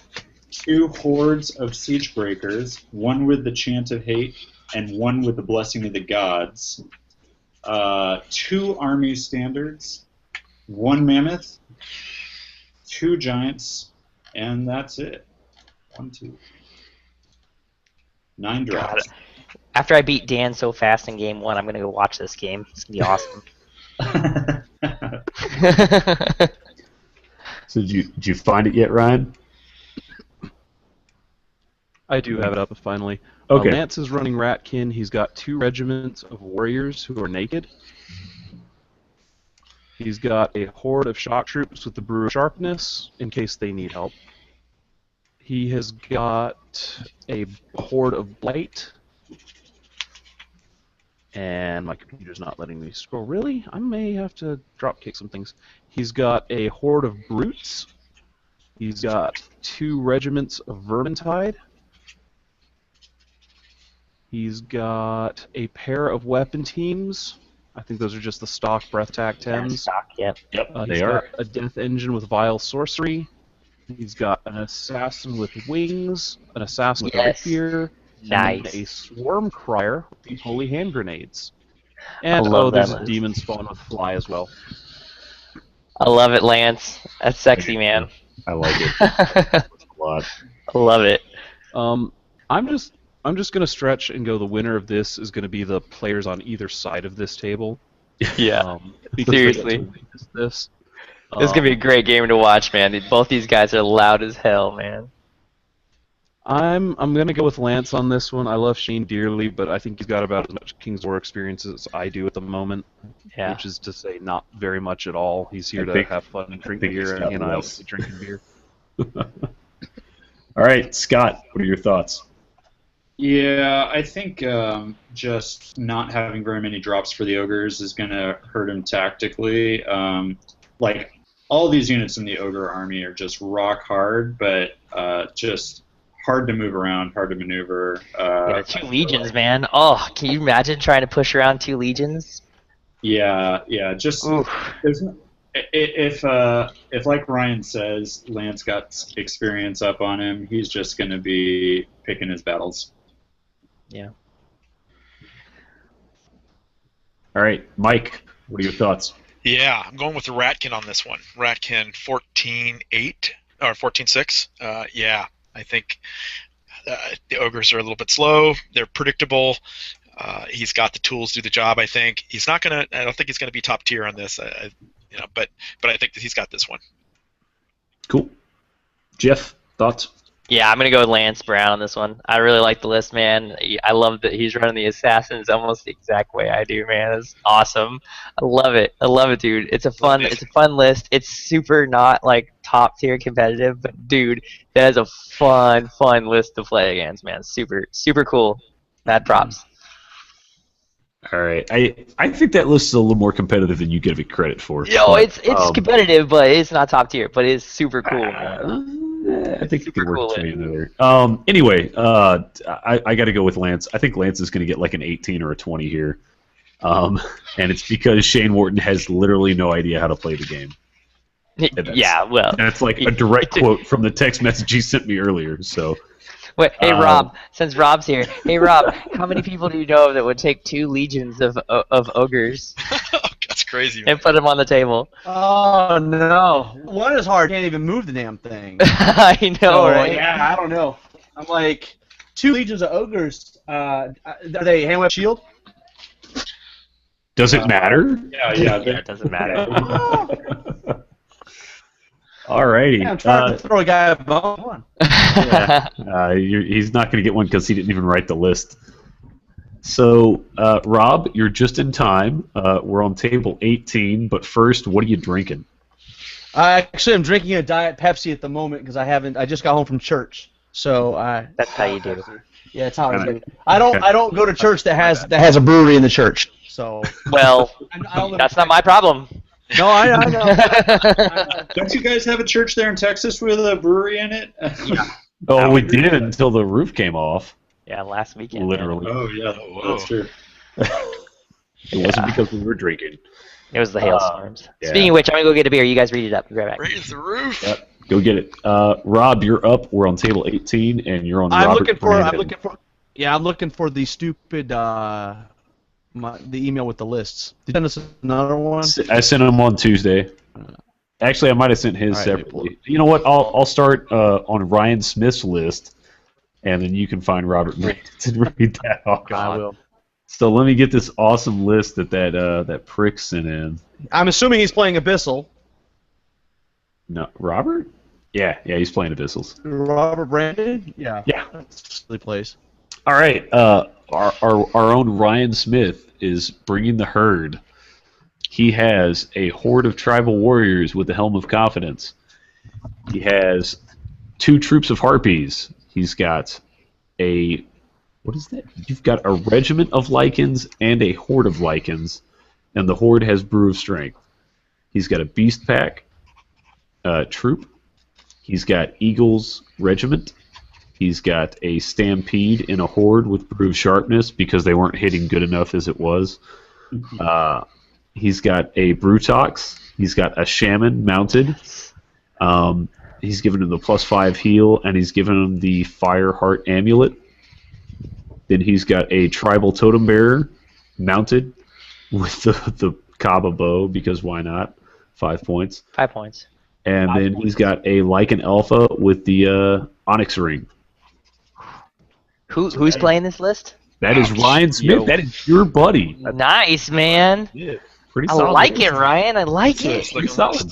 Speaker 3: 2 hordes of siege breakers, 1 with the chant of hate and 1 with the blessing of the gods, 2 army standards, 1 mammoth, 2 giants, and that's it. 1, 2, 9 drops.
Speaker 4: After I beat Dan so fast in game 1, I'm gonna go watch this game. It's gonna be awesome.
Speaker 2: So did you find it yet, Ryan?
Speaker 6: I do have it up finally.
Speaker 2: Okay.
Speaker 6: Lance is running Ratkin. He's got 2 regiments of warriors who are naked. He's got a horde of shock troops with the Brew of Sharpness in case they need help. He has got a horde of Blight. And my computer's not letting me scroll. Really? I may have to drop kick some things. He's got a horde of Brutes. He's got 2 regiments of Vermintide. He's got a pair of weapon teams. I think those are just the stock breath attack
Speaker 4: Yeah,
Speaker 6: 10s.
Speaker 4: stock, yep.
Speaker 2: Yep,
Speaker 6: He's
Speaker 2: they are.
Speaker 6: got a death engine with vile sorcery. He's got an assassin with wings, an assassin with a
Speaker 4: Yes.
Speaker 6: rapier, and
Speaker 4: Nice.
Speaker 6: a swarm crier with the holy hand grenades.
Speaker 4: I
Speaker 6: And
Speaker 4: love
Speaker 6: there's
Speaker 4: that
Speaker 6: a
Speaker 4: list.
Speaker 6: demon spawn with fly as well.
Speaker 4: I love it, Lance. That's sexy, man.
Speaker 2: I like it
Speaker 4: I
Speaker 2: a lot.
Speaker 4: love it.
Speaker 6: I'm just gonna stretch and go. The winner of this is gonna be the players on either side of this table.
Speaker 4: Yeah.
Speaker 6: Because
Speaker 4: Seriously.
Speaker 6: they get to witness this.
Speaker 4: This is gonna be a great game to watch, man. Both these guys are loud as hell, man.
Speaker 6: I'm gonna go with Lance on this one. I love Shane dearly, but I think he's got about as much King's War experience as I do at the moment,
Speaker 4: Yeah.
Speaker 6: which is to say not very much at all. He's here
Speaker 2: I
Speaker 6: to
Speaker 2: think-
Speaker 6: have fun and drink
Speaker 2: think he's
Speaker 6: beer,
Speaker 2: got
Speaker 6: and I
Speaker 2: less.
Speaker 6: like drinking beer.
Speaker 2: All right, Scott, what are your thoughts?
Speaker 3: Yeah, I think just not having very many drops for the ogres is going to hurt him tactically. Like, all these units in the ogre army are just rock hard, but just hard to move around, hard to maneuver.
Speaker 4: Yeah, 2 legions, man. Oh, can you imagine trying to push around 2 legions?
Speaker 3: Yeah, just
Speaker 4: Oof.
Speaker 3: there's no, if like Ryan says, Lance got experience up on him, he's just going to be picking his battles.
Speaker 4: Yeah.
Speaker 2: All right, Mike, what are your thoughts?
Speaker 1: Yeah, I'm going with the Ratkin on this one. Ratkin 14-8 or 14-6. Yeah, I think the ogres are a little bit slow. They're predictable. He's got the tools to do the job. I think he's not gonna. I don't think he's gonna be top tier on this. But I think that he's got this one.
Speaker 2: Cool. Jeff, thoughts?
Speaker 4: Yeah, I'm gonna go with Lance Brown on this one. I really like the list, man. I love that he's running the assassins almost the exact way I do, man. It's awesome. I love it, dude. It's a fun list. It's super not like top tier competitive, but dude, that is a fun list to play against, man. Super cool. Mad props.
Speaker 2: All right, I think that list is a little more competitive than you give it credit for.
Speaker 4: Yo,
Speaker 2: but,
Speaker 4: it's competitive, but it's not top tier. But it's super cool, man.
Speaker 2: I think
Speaker 4: Super
Speaker 2: it could work
Speaker 4: cool,
Speaker 2: between there. Anyway, I got to go with Lance. I think Lance is going to get like an 18 or a 20 here, and it's because Shane Wharton has literally no idea how to play the game.
Speaker 4: Yeah, well,
Speaker 2: That's like a direct quote from the text message he sent me earlier. So.
Speaker 4: wait, hey Rob, since Rob's here, hey Rob, how many people do you know that would take 2 legions of ogres
Speaker 1: That's crazy, man.
Speaker 4: and put them on the table?
Speaker 7: Oh no, one is hard. Can't even move the damn thing.
Speaker 4: I know,
Speaker 7: So,
Speaker 4: right?
Speaker 7: yeah, I don't know. I'm like 2 legions of ogres. Are they hand weapon shield?
Speaker 2: Does it matter?
Speaker 3: Yeah,
Speaker 4: Yeah, it doesn't matter.
Speaker 2: Alrighty.
Speaker 7: Yeah, I'm trying to throw a guy a bone.
Speaker 2: He's not going to get one because he didn't even write the list. So, Rob, you're just in time. We're on table 18, but first, what are you drinking?
Speaker 7: Actually, I'm drinking a Diet Pepsi at the moment because I just got home from church. So
Speaker 4: That's how you do.
Speaker 7: yeah, it's how I
Speaker 2: Alright.
Speaker 7: do. I don't go to church that has a brewery in the church. So
Speaker 4: Well,
Speaker 7: I don't live
Speaker 4: that's
Speaker 7: in
Speaker 4: not my problem.
Speaker 7: No, I know.
Speaker 3: Don't you guys have a church there in Texas with a brewery in it?
Speaker 2: Oh, we did until the roof came off.
Speaker 4: Yeah, last weekend.
Speaker 2: Literally.
Speaker 3: Oh, yeah, that's true.
Speaker 2: It wasn't because we were drinking.
Speaker 4: It was the hailstorms.
Speaker 2: yeah.
Speaker 4: Speaking of which, I'm gonna go get a beer. You guys read it up. Be right back.
Speaker 1: Raise the roof.
Speaker 2: Yep. Go get it. Rob, you're up. We're on table 18, and you're on
Speaker 7: I'm
Speaker 2: Robert
Speaker 7: looking
Speaker 2: Brandon.
Speaker 7: I'm looking for the stupid the email with the lists. Did you send us another one?
Speaker 2: I sent him on Tuesday. Actually, I might have sent his
Speaker 7: All right, let me
Speaker 2: separately. You know what? I'll start on Ryan Smith's list, and then you can find Robert Brandon's and read that off.
Speaker 7: I will.
Speaker 2: So let me get this awesome list that prick sent in.
Speaker 7: I'm assuming he's playing Abyssal.
Speaker 2: No, Robert? Yeah, he's playing Abyssals.
Speaker 7: Robert Brandon? Yeah.
Speaker 2: Yeah.
Speaker 7: That's the place.
Speaker 2: All right. Our own Ryan Smith is bringing the herd. He has a horde of tribal warriors with the Helm of Confidence. He has 2 troops of harpies. He's got what is that? You've got a regiment of lichens and a horde of lichens, and the horde has Brew of Strength. He's got a beast pack troop. He's got Eagles regiment. He's got a Stampede and a Horde with Proved Sharpness because they weren't hitting good enough as it was. He's got a Brutox. He's got a Shaman mounted. He's given him the +5 heal, and he's given him the Fire Heart Amulet. Then he's got a Tribal Totem Bearer mounted with the Kaba Bow, because why not? 5 points.
Speaker 4: 5 points.
Speaker 2: And then he's got a Lycan Alpha with the Onyx Ring.
Speaker 4: Who's playing this list?
Speaker 2: That is Ryan Smith. That is your buddy.
Speaker 4: Nice, man.
Speaker 2: Yeah, pretty
Speaker 4: I
Speaker 2: solid.
Speaker 4: like it, Ryan. I like it.
Speaker 2: Pretty solid.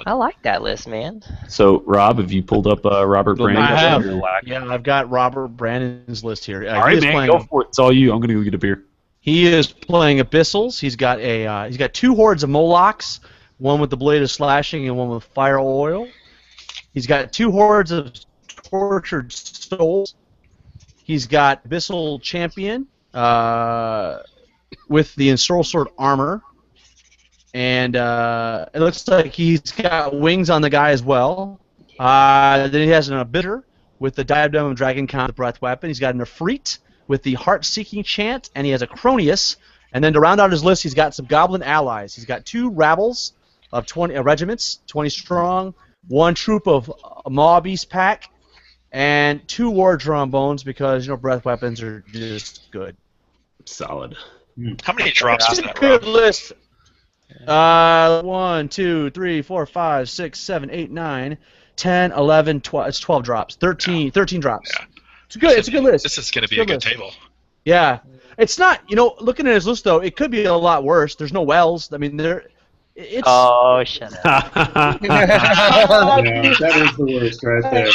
Speaker 4: I like that list, man.
Speaker 2: So, Rob, have you pulled up Robert Brandon?
Speaker 7: I have. Yeah, I've got Robert Brandon's list here.
Speaker 2: All right, man, go for it. It's all you. I'm going to go get a beer.
Speaker 7: He is playing Abyssals. He's got 2 hordes of Molochs, one with the Blade of Slashing and one with Fire Oil. He's got 2 hordes of Tortured Souls. He's got Abyssal Champion with the Ensorcel Sword armor. And it looks like he's got wings on the guy as well. Then he has an Abitter with the Diadem of Dragon Count, the Breath Weapon. He's got an Efreet with the Heart-Seeking Chant, and he has a Cronius. And then to round out his list, he's got some Goblin allies. He's got 2 Rabbles of 20 regiments, 20 strong, 1 troop of Maw Beast pack, and 2 War Trombones because breath weapons are just good.
Speaker 2: Solid.
Speaker 1: How many drops is that,
Speaker 7: Good
Speaker 1: Rob?
Speaker 7: list. 1, 2, 3, 4, 5, 6, 7, 8, 9, 10, 11, 12. It's 12 drops. 13 drops.
Speaker 1: Yeah.
Speaker 7: It's a good list.
Speaker 1: This is going to be a good table.
Speaker 7: Yeah. It's not, looking at his list though, it could be a lot worse. There's no wells. I mean, it's.
Speaker 4: Oh, shut up.
Speaker 3: Yeah, that is the worst right there.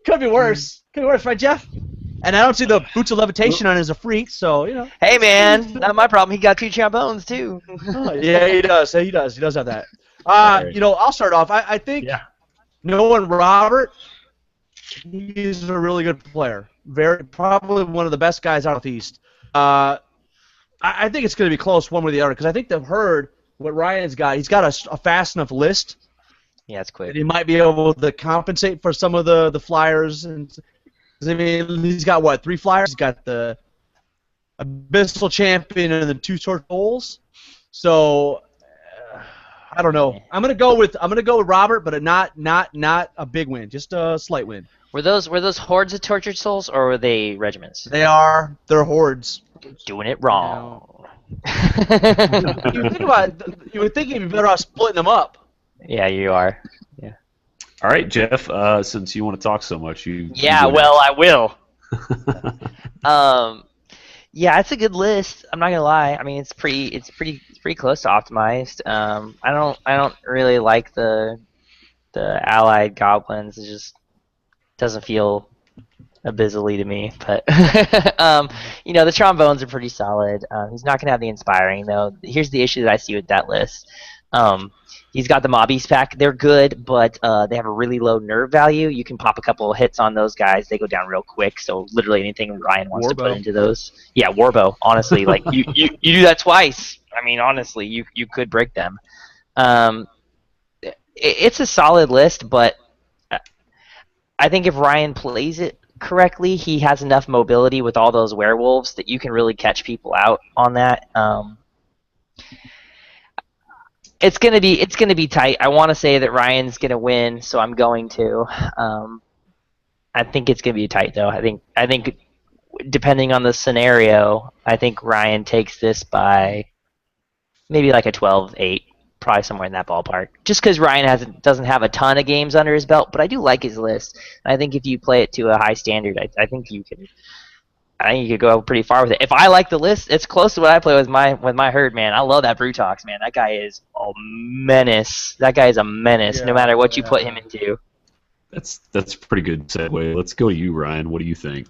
Speaker 7: Could be worse. Could be worse, right, Jeff? And I don't see the Boots of Levitation on as a freak, so
Speaker 4: Hey, man, not my problem. He got 2 trombones too.
Speaker 7: Yeah, he does. He does have that. I'll start off. I think knowing Robert, he's a really good player. Probably one of the best guys out east. I think it's going to be close one way or the other because I think they've heard what Ryan's got. He's got a fast enough list.
Speaker 4: Yeah, it's quick.
Speaker 7: He might be able to compensate for some of the flyers. And I mean, he's got what, 3 flyers? He's got the Abyssal Champion and the 2 Sword Bowls. So I don't know. I'm gonna go with Robert, but not a big win, just a slight win.
Speaker 4: Were those hordes of tortured souls or were they regiments?
Speaker 7: They're hordes.
Speaker 4: Doing it wrong.
Speaker 7: You would think you'd be better off splitting them up.
Speaker 4: Yeah, you are. Yeah.
Speaker 2: All right, Jeff. Since you want to talk so much,
Speaker 4: I will. Yeah, it's a good list. I'm not gonna lie. I mean, it's pretty close to optimized. I don't really like the allied goblins. It just doesn't feel abyssally to me. But the trombones are pretty solid. He's not gonna have the inspiring though. Here's the issue that I see with that list. He's got the Maw Beast pack. They're good, but they have a really low nerve value. You can pop a couple of hits on those guys. They go down real quick. So literally anything Ryan wants to put into those. Yeah, Warbow. Honestly, like you do that twice. I mean, honestly, you could break them. It's a solid list, but I think if Ryan plays it correctly, he has enough mobility with all those werewolves that you can really catch people out on that. It's gonna be tight. I want to say that Ryan's gonna win, so I'm going to. I think it's gonna be tight though. I think depending on the scenario, I think Ryan takes this by maybe like a 12-8, probably somewhere in that ballpark. Just because Ryan doesn't have a ton of games under his belt, but I do like his list. I think if you play it to a high standard, I think you could. I think you could go pretty far with it. If I like the list, it's close to what I play with my herd, man. I love that Brutox, man. That guy is a menace. That guy is a menace, no matter what you put him into.
Speaker 2: That's a pretty good segue. Let's go to you, Ryan. What do you think?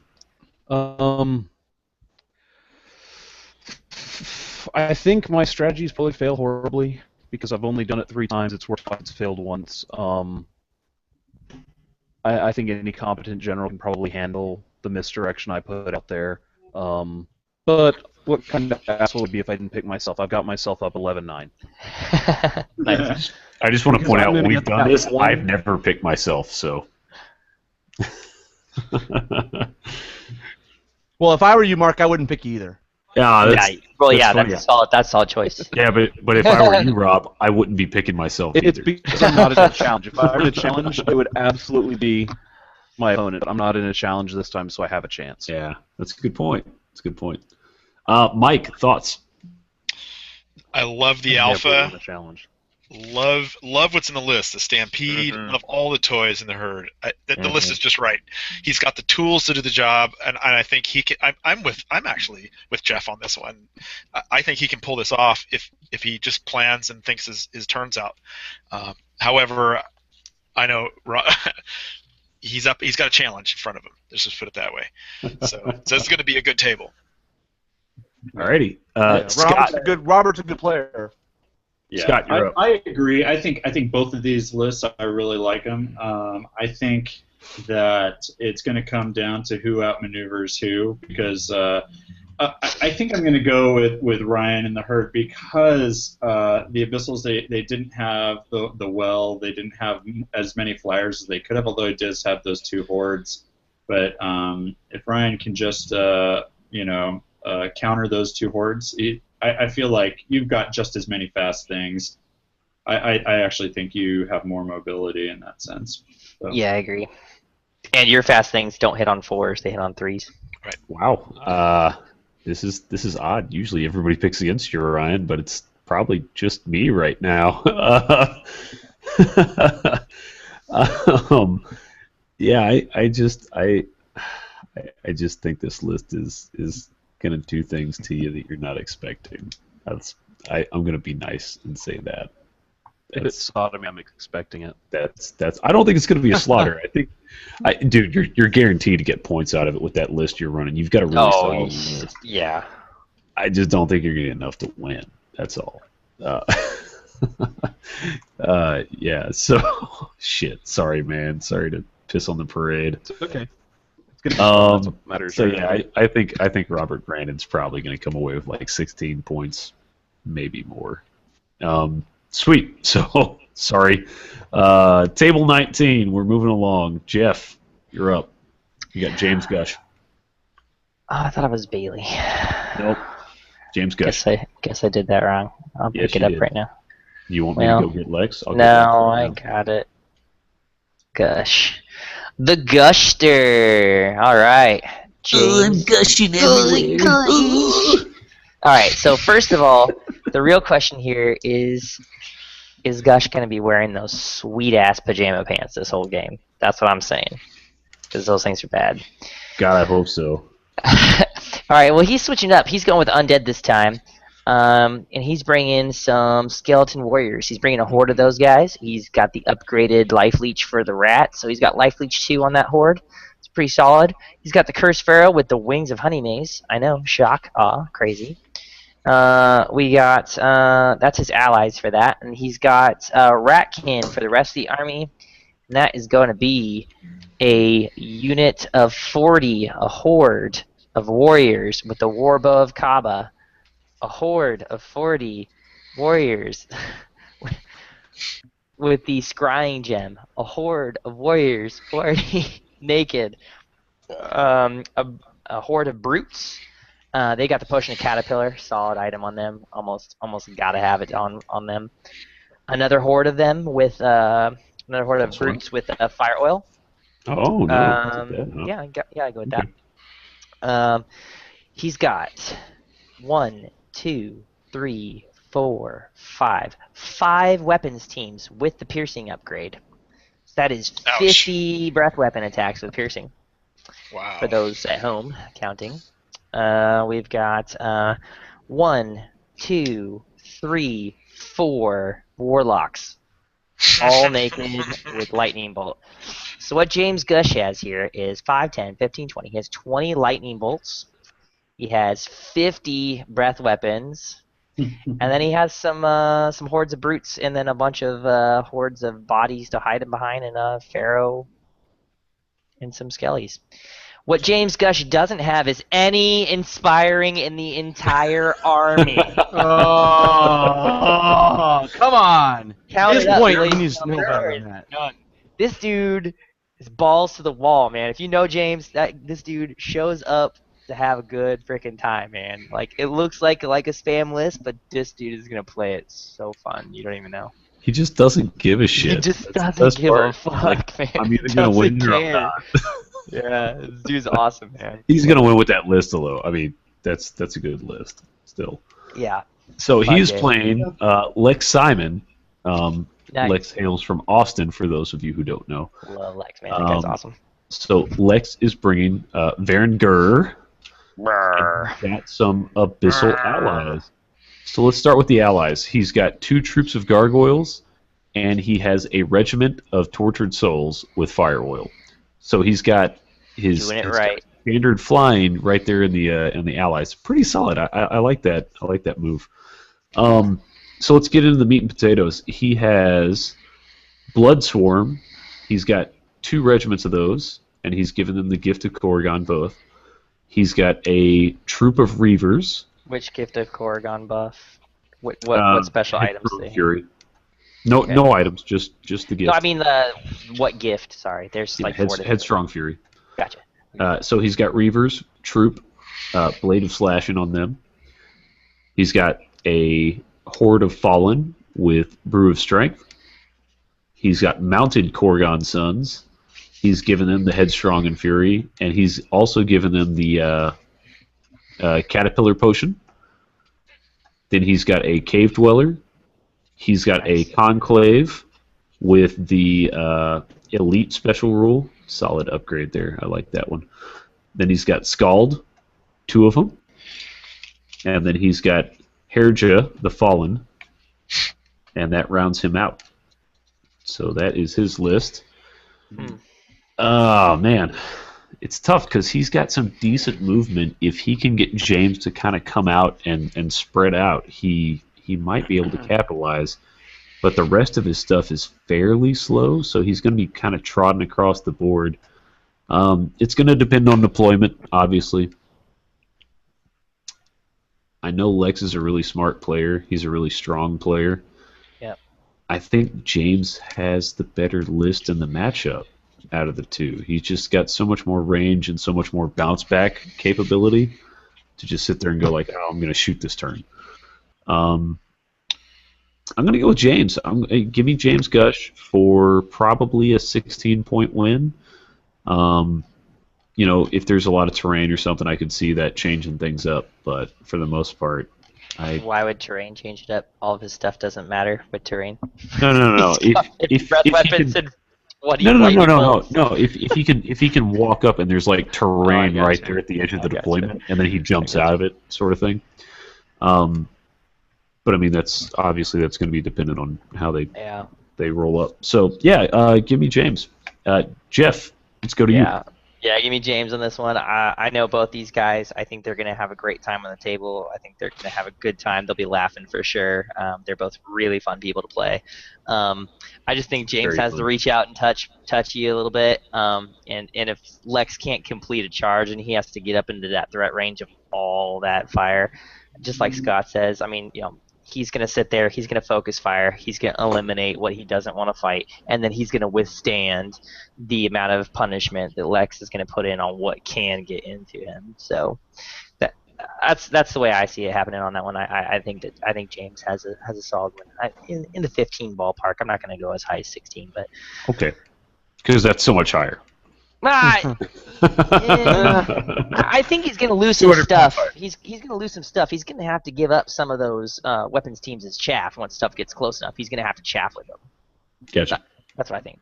Speaker 6: I think my strategies probably fail horribly because I've only done it 3 times. It's worked out. It's failed once. I think any competent general can probably handle the misdirection I put out there. But what kind of asshole would be if I didn't pick myself? I've got myself up 11-9.
Speaker 4: Nice.
Speaker 2: I just want to
Speaker 6: Because
Speaker 2: point
Speaker 6: I'm
Speaker 2: out
Speaker 6: gonna
Speaker 2: when we've
Speaker 6: get
Speaker 2: done
Speaker 6: that
Speaker 2: this,
Speaker 6: one-
Speaker 2: I've never picked myself, so.
Speaker 7: Well, if I were you, Mark, I wouldn't pick you either.
Speaker 2: Yeah, that's,
Speaker 4: Well,
Speaker 2: that's
Speaker 4: yeah,
Speaker 2: funny.
Speaker 4: that's a solid choice.
Speaker 2: Yeah, but if I were you, Rob, I wouldn't be picking myself
Speaker 6: It's
Speaker 2: either.
Speaker 6: because I'm not in a challenge. If I were in a challenge, it would absolutely be my opponent. But I'm not in a challenge this time, so I have a chance.
Speaker 2: Yeah, that's a good point. That's a good point. Mike, thoughts?
Speaker 1: I love the
Speaker 6: Never
Speaker 1: alpha.
Speaker 6: win a challenge.
Speaker 1: Love what's in the list. The Stampede. Love all the toys in the herd. The list is just right. He's got the tools to do the job, and I think he can. I'm actually with Jeff on this one. I think he can pull this off if he just plans and thinks his turns out. However, I know he's up. He's got a challenge in front of him. Let's just put it that way. So it's going to be a good table.
Speaker 2: Alrighty,
Speaker 7: Yeah,
Speaker 2: Scott.
Speaker 7: Robert's a good player.
Speaker 3: Yeah,
Speaker 2: Scott, you're up.
Speaker 3: I agree. I think both of these lists, I really like them. I think that it's going to come down to who outmaneuvers who, because I think I'm going to go with Ryan and the herd because the Abyssals they didn't have the well, they didn't have as many flyers as they could have, although it does have those two hordes. But if Ryan can just counter those two hordes, I feel like you've got just as many fast things. I actually think you have more mobility in that sense. So.
Speaker 4: Yeah, I agree. And your fast things don't hit on 4s; they hit on 3s.
Speaker 1: Right.
Speaker 2: Wow. This is odd. Usually everybody picks against you, Ryan, but it's probably just me right now. Yeah, I just think this list is gonna do things to you that you're not expecting. I'm gonna be nice and say that.
Speaker 6: If it's sodomy, I'm expecting it.
Speaker 2: That's. I don't think it's gonna be a slaughter. I think, dude, you're guaranteed to get points out of it with that list you're running. You've got a really solid list.
Speaker 4: Yeah.
Speaker 2: I just don't think you're gonna get enough to win. That's all. Yeah. So shit. Sorry, man. Sorry to piss on the parade.
Speaker 6: It's okay. It's gonna be that's what matters.
Speaker 2: So
Speaker 6: right
Speaker 2: yeah,
Speaker 6: now.
Speaker 2: I think Robert Brandon's probably going to come away with like 16 points, maybe more. Sweet. So sorry. Table 19. We're moving along. Jeff, you're up. You got James Gush.
Speaker 4: Oh, I thought it was Bailey.
Speaker 2: Nope. James Gush.
Speaker 4: Guess I did that wrong. I'll
Speaker 2: Yes,
Speaker 4: pick it
Speaker 2: you
Speaker 4: up
Speaker 2: did.
Speaker 4: right now.
Speaker 2: You want me
Speaker 4: Well,
Speaker 2: to go get Lex? I'll
Speaker 4: No,
Speaker 2: get Lex
Speaker 4: I
Speaker 2: right now.
Speaker 4: got it. Gush. The Gushster. All right. James.
Speaker 5: gushing everywhere.
Speaker 4: All right. So first of all, the real question here is Gush going to be wearing those sweet ass pajama pants this whole game? That's what I'm saying. Because those things are bad.
Speaker 2: God, I hope so.
Speaker 4: All right. Well, he's switching up. He's going with undead this time. And he's bringing some skeleton warriors. He's bringing a horde of those guys. He's got the upgraded life leech for the rat, so he's got life leech 2 on that horde. It's pretty solid. He's got the cursed pharaoh with the wings of honey maze. I know, shock, crazy. We got that's his allies for that, and he's got ratkin for the rest of the army. And that is going to be a unit of 40, a horde of warriors with the warbow of Kaba. A horde of 40 warriors with the scrying gem. A horde of warriors 40 naked. A horde of brutes. They got the potion of caterpillar, solid item on them. Almost gotta have it on them. Another horde of them with brutes with fire oil.
Speaker 2: Oh no.
Speaker 4: Yeah, I go with that. He's got 1, 2, 3, 4, 5. 5 weapons teams with the piercing upgrade. So that is 50 breath weapon attacks with piercing.
Speaker 1: Wow.
Speaker 4: For those at home counting. We've got 1, 2, 3, 4 warlocks. All naked with lightning bolt. So what James Gush has here is 5, 10, 15, 20. He has 20 lightning bolts. He has 50 breath weapons, and then he has some hordes of brutes, and then a bunch of hordes of bodies to hide him behind, and a pharaoh, and some skellies. What James Gush doesn't have is any inspiring in the entire army.
Speaker 7: Oh, come on.
Speaker 4: Count
Speaker 7: At this
Speaker 4: it up,
Speaker 7: point,
Speaker 4: ladies
Speaker 7: he needs to
Speaker 4: and
Speaker 7: know
Speaker 4: gentlemen.
Speaker 7: better
Speaker 4: There
Speaker 7: than
Speaker 4: is
Speaker 7: that.
Speaker 4: none. This dude is balls to the wall, man. If you know James, this dude shows up to have a good freaking time, man. Like it looks like a spam list, but this dude is gonna play it so fun. You don't even know.
Speaker 2: He just doesn't give a
Speaker 4: He
Speaker 2: shit.
Speaker 4: just
Speaker 2: That's the
Speaker 4: doesn't
Speaker 2: best
Speaker 4: give a
Speaker 2: part.
Speaker 4: fuck,
Speaker 2: Like,
Speaker 4: man.
Speaker 2: I'm either
Speaker 4: He
Speaker 2: gonna
Speaker 4: doesn't
Speaker 2: win or I'm
Speaker 4: care.
Speaker 2: not.
Speaker 4: Yeah, this dude's awesome, man.
Speaker 2: He's gonna win with that list alone. I mean, that's a good list still.
Speaker 4: Yeah.
Speaker 2: So
Speaker 4: Fun
Speaker 2: he's
Speaker 4: game.
Speaker 2: playing Lex Simon.
Speaker 4: Nice.
Speaker 2: Lex hails from Austin, for those of you who don't know.
Speaker 4: Love Lex, man. That guy's
Speaker 2: Um,
Speaker 4: awesome.
Speaker 2: So Lex is bringing Varen Gur.
Speaker 4: Brr.
Speaker 2: He's got some Abyssal allies. So let's start with the allies. He's got 2 troops of gargoyles, and he has a regiment of tortured souls with fire oil. So he's got his,
Speaker 4: Doing it
Speaker 2: his
Speaker 4: right.
Speaker 2: standard flying right there in the allies. Pretty solid. I like that. I like that move. So let's get into the meat and potatoes. He has Blood Swarm. He's got 2 regiments of those, and he's given them the gift of Corrigan both. He's got a troop of Reavers.
Speaker 4: Which gift of Corrigan buff? What special items
Speaker 2: Headstrong
Speaker 4: do they have?
Speaker 2: Fury. No,
Speaker 4: Okay.
Speaker 2: no items, just the gift.
Speaker 4: No, I mean what gift? Sorry, there's like 4 different.
Speaker 2: Headstrong Fury.
Speaker 4: Gotcha.
Speaker 2: So he's got Reavers, troop, Blade of Slashing on them. He's got a Horde of Fallen with Brew of Strength. He's got mounted Corrigan Sons. He's given them the Headstrong and Fury, and he's also given them the Caterpillar Potion. Then he's got a Cave Dweller. He's got a Conclave with the Elite Special Rule. Solid upgrade there. I like that one. Then he's got Scald, 2 of them. And then he's got Herja, the Fallen. And that rounds him out. So that is his list. Oh, man. It's tough because he's got some decent movement. If he can get James to kind of come out and spread out, he might be able to capitalize. But the rest of his stuff is fairly slow, so he's going to be kind of trodden across the board. It's going to depend on deployment, obviously. I know Lex is a really smart player. He's a really strong player.
Speaker 4: Yep.
Speaker 2: I think James has the better list in the matchup out of the 2. He's just got so much more range and so much more bounce back capability to just sit there and go like, oh, I'm going to shoot this turn. I'm going to go with James. Give me James Gush for probably a 16-point win. If there's a lot of terrain or something, I could see that changing things up. But for the most part,
Speaker 4: Why would terrain change it up? All of his stuff doesn't matter with terrain.
Speaker 2: No.
Speaker 4: It's breath weapons and what he
Speaker 2: No. If he can walk up and there's like terrain
Speaker 4: gotcha.
Speaker 2: right there at the edge of the
Speaker 4: gotcha.
Speaker 2: deployment, and then he jumps out of it, sort of thing. But I mean, that's going to be dependent on how they roll up. So yeah, give me James. Jeff, let's go to you.
Speaker 4: Yeah, give me James on this one. I know both these guys. I think they're going to have a great time on the table. I think they're going to have a good time. They'll be laughing for sure. They're both really fun people to play. I just think James
Speaker 2: Very
Speaker 4: has
Speaker 2: fun.
Speaker 4: to reach out and touch you a little bit. And if Lex can't complete a charge and he has to get up into that threat range of all that fire, just like Scott says, I mean, he's going to sit there, he's going to focus fire, he's going to eliminate what he doesn't want to fight, and then he's going to withstand the amount of punishment that Lex is going to put in on what can get into him. So that's the way I see it happening on that one. I think James has a solid win. In the 15 ballpark. I'm not going to go as high as 16, but
Speaker 2: Okay, because that's so much higher.
Speaker 4: I think he's going to lose some
Speaker 2: 200
Speaker 4: stuff.
Speaker 2: points.
Speaker 4: He's going to lose some stuff. He's going to have to give up some of those weapons teams as chaff once stuff gets close enough. He's going to have to chaff with them.
Speaker 2: Gotcha.
Speaker 4: That's what I think.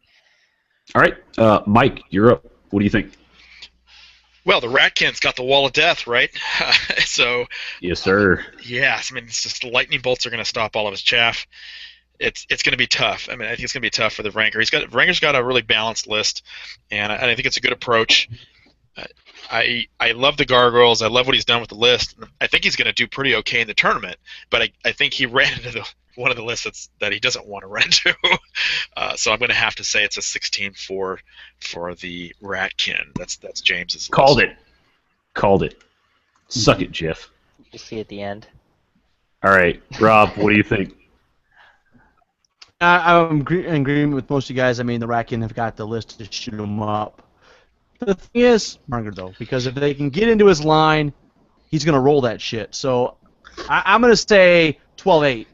Speaker 2: All right, Mike, you're up. What do you think?
Speaker 1: Well, the Ratkins got the Wall of Death, right? So,
Speaker 2: Yes, sir.
Speaker 1: yes, I mean, it's just the lightning bolts are going to stop all of his chaff. It's going to be tough. I mean, I think it's going to be tough for the Ranker. Ranker's got a really balanced list, and I think it's a good approach. I love the gargoyles. I love what he's done with the list. I think he's going to do pretty okay in the tournament, but I think he ran into one of the lists that he doesn't want to run to. So I'm going to have to say it's a 16 for the Ratkin. That's James's
Speaker 2: Called
Speaker 1: list.
Speaker 2: it. Called it. Suck it, Jeff.
Speaker 4: We'll see at the end.
Speaker 2: All right, Rob, what do you think?
Speaker 7: I'm in agreement with most of you guys. I mean, the Ratkin have got the list to shoot him up. The thing is, Margaret, though, because if they can get into his line, he's going to roll that shit. So I'm going to say 12-8.